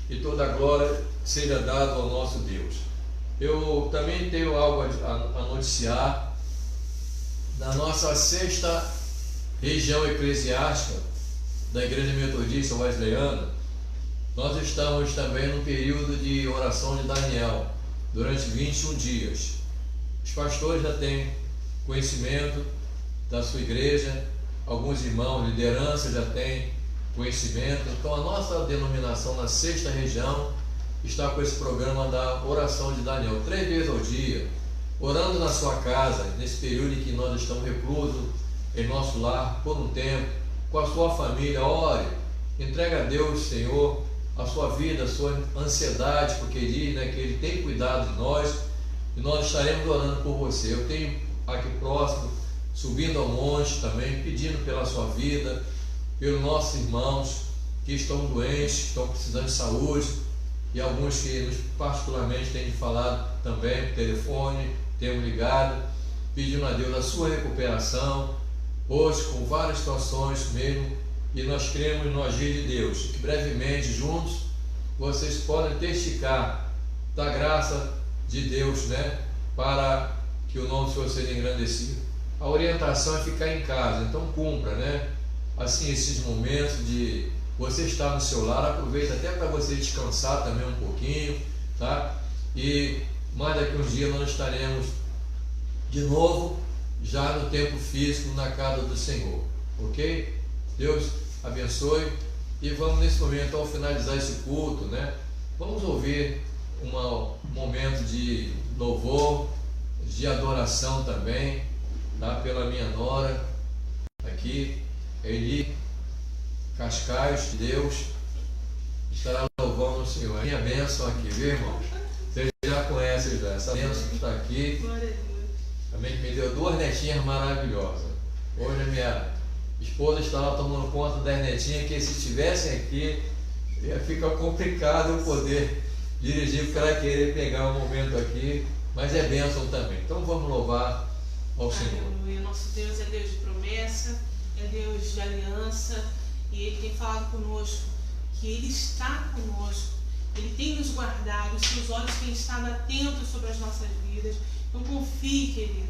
e toda glória seja dada ao nosso Deus. Eu também tenho algo a noticiar da nossa sexta região eclesiástica da Igreja Metodista Wesleyana. Nós estamos também no período de oração de Daniel, durante 21 dias. Os pastores já têm conhecimento da sua igreja, alguns irmãos, liderança já têm conhecimento. Então a nossa denominação na sexta região está com esse programa da oração de Daniel, 3 vezes ao dia, orando na sua casa, nesse período em que nós estamos reclusos em nosso lar por um tempo, com a sua família. Ore, entrega a Deus, Senhor, a sua vida, a sua ansiedade, porque Ele diz, né, que Ele tem cuidado de nós, e nós estaremos orando por você. Eu tenho aqui próximo, subindo ao monte também, pedindo pela sua vida, pelos nossos irmãos que estão doentes, que estão precisando de saúde, e alguns que nos particularmente têm falado também por telefone, temos ligado, pedindo a Deus a sua recuperação, hoje com várias situações mesmo, e nós cremos no agir de Deus, que brevemente juntos vocês podem testificar da graça de Deus, né, para que o nome de Deus seja engrandecido. A orientação é ficar em casa, então cumpra, né, assim, esses momentos de você estar no seu lar, aproveita até para você descansar também um pouquinho, tá? E mais daqui uns dias nós estaremos de novo, já no tempo físico, na casa do Senhor, ok? Deus abençoe. E vamos nesse momento, ao finalizar esse culto, né, vamos ouvir um momento de louvor, de adoração também, tá? Pela minha nora aqui, Eli Cascais, de Deus, estará louvando o Senhor. A minha bênção aqui, viu, irmãos? Vocês já conhecem já, essa bênção que está aqui. Também me deu 2 netinhas maravilhosas. Hoje a minha minha esposa está lá tomando conta das netinhas, que se estivessem aqui, ia ficar complicado eu poder dirigir, porque ela querer pegar um momento aqui, mas é bênção também. Então vamos louvar ao Senhor. Aleluia. Nosso Deus é Deus de promessa, é Deus de aliança, e Ele tem falado conosco que Ele está conosco, Ele tem nos guardado, os seus olhos têm estado atentos sobre as nossas vidas. Então confie, querido,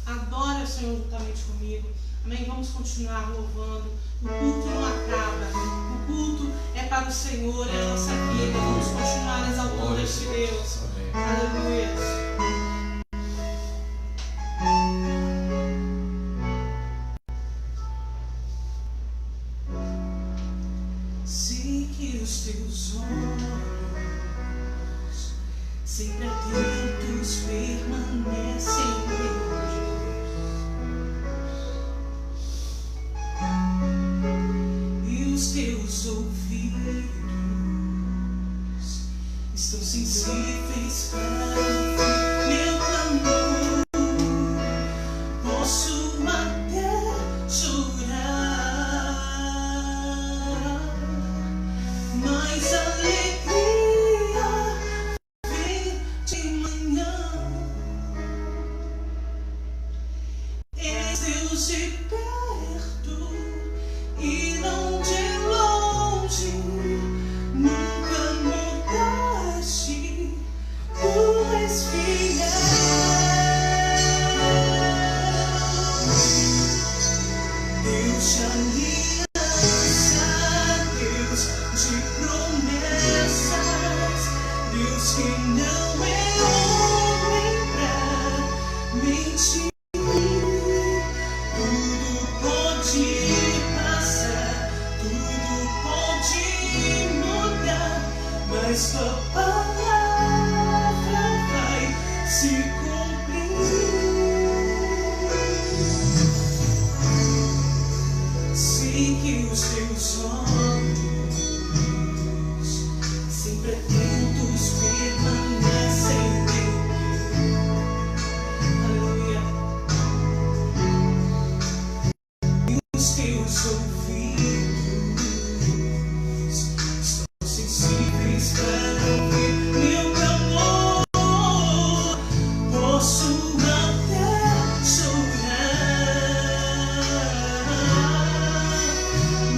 adora o Senhor juntamente comigo. Amém? Vamos continuar louvando. O culto não acaba. O culto é para o Senhor, é a nossa vida. Vamos continuar exaltando este Deus. Aleluia. Sei que os teus olhos sempre atentos permanecem em Deus. Os teus ouvidos estão sensíveis para ouvir meu clamor. Posso até chorar, mas a alegria vem de manhã. És Deus de perto e não de longe, nunca mudaste, tu és fiel. Deus de aliança, Deus de promessas, Deus que não é homem pra mentir. Mas tua palavra vai se cumprir. Sei que os teus olhos sempre atentos permanecem em mim. Aleluia. E os teus ouvidos sensíveis para ouvir meu clamor. Posso até chorar,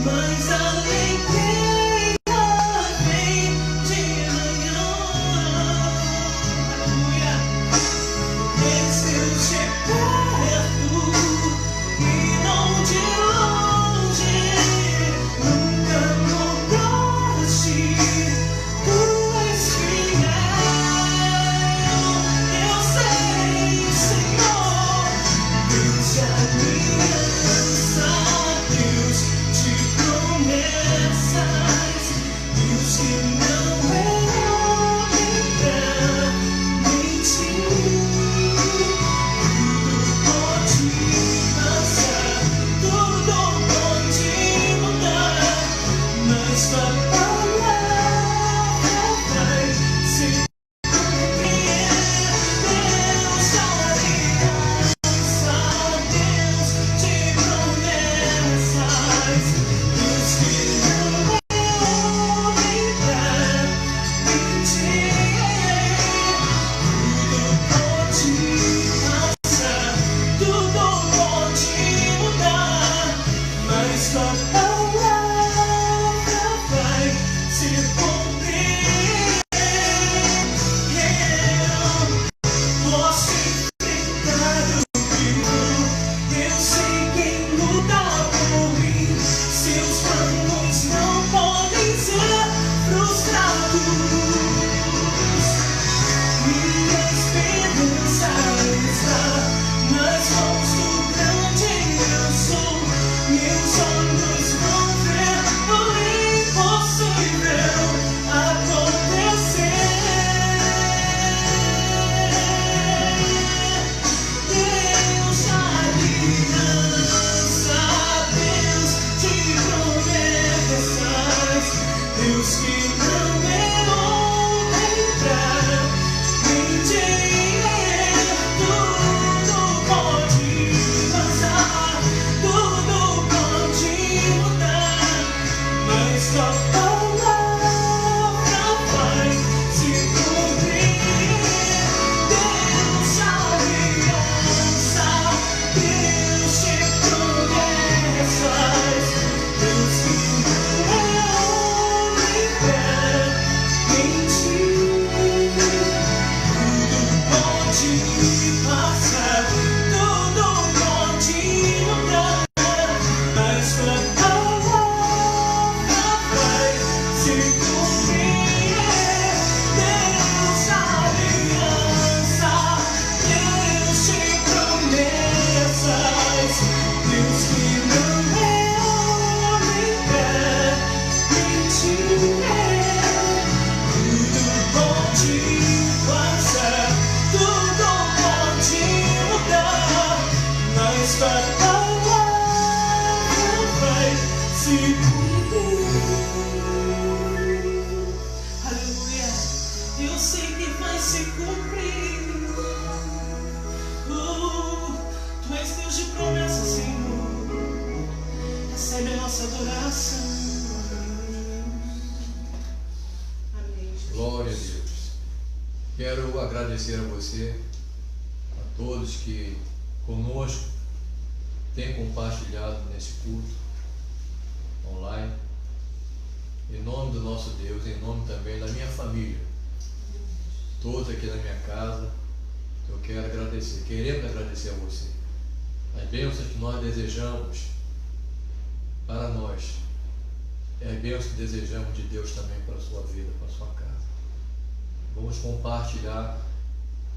mas a nossa adoração. Amém. Glória a Deus. Quero agradecer a você, a todos que conosco têm compartilhado nesse culto online. Em nome do nosso Deus, em nome também da minha família, todos aqui na minha casa, eu quero agradecer, queremos agradecer a você. As bênçãos que nós desejamos para nós, é as bênçãos que desejamos de Deus também para a sua vida, para a sua casa. Vamos compartilhar,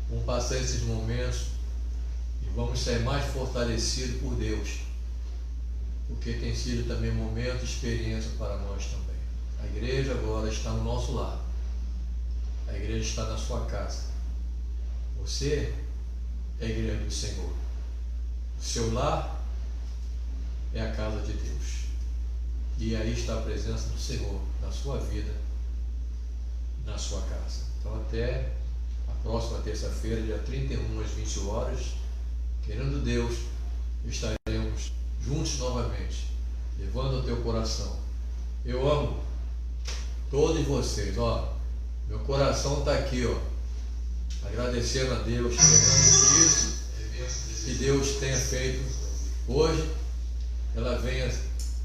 vamos passar esses momentos e vamos sair mais fortalecidos por Deus, porque tem sido também momento de experiência para nós também. A igreja agora está no nosso lar, a igreja está na sua casa. Você é a igreja do Senhor, o seu lar é a casa de Deus, e aí está a presença do Senhor na sua vida, na sua casa. Então até a próxima terça-feira, dia 31 às 20 horas, querendo Deus, estaremos juntos novamente, levando ao teu coração. Eu amo todos vocês, ó, meu coração está aqui, ó, agradecendo a Deus, pegando isso que Deus tenha feito hoje, ela venha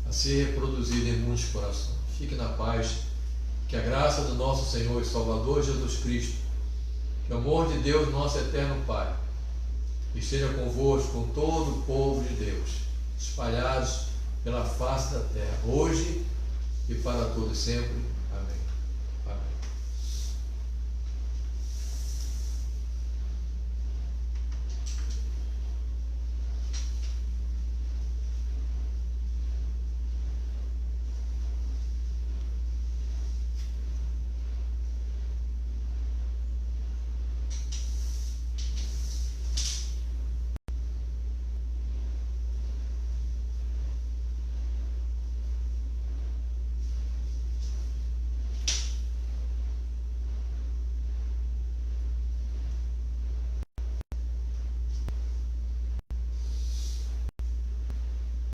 a ser reproduzida em muitos corações. Fique na paz, que a graça do nosso Senhor e Salvador Jesus Cristo, que o amor de Deus, nosso eterno Pai, esteja convosco, com todo o povo de Deus, espalhados pela face da terra, hoje e para todo sempre. Amém.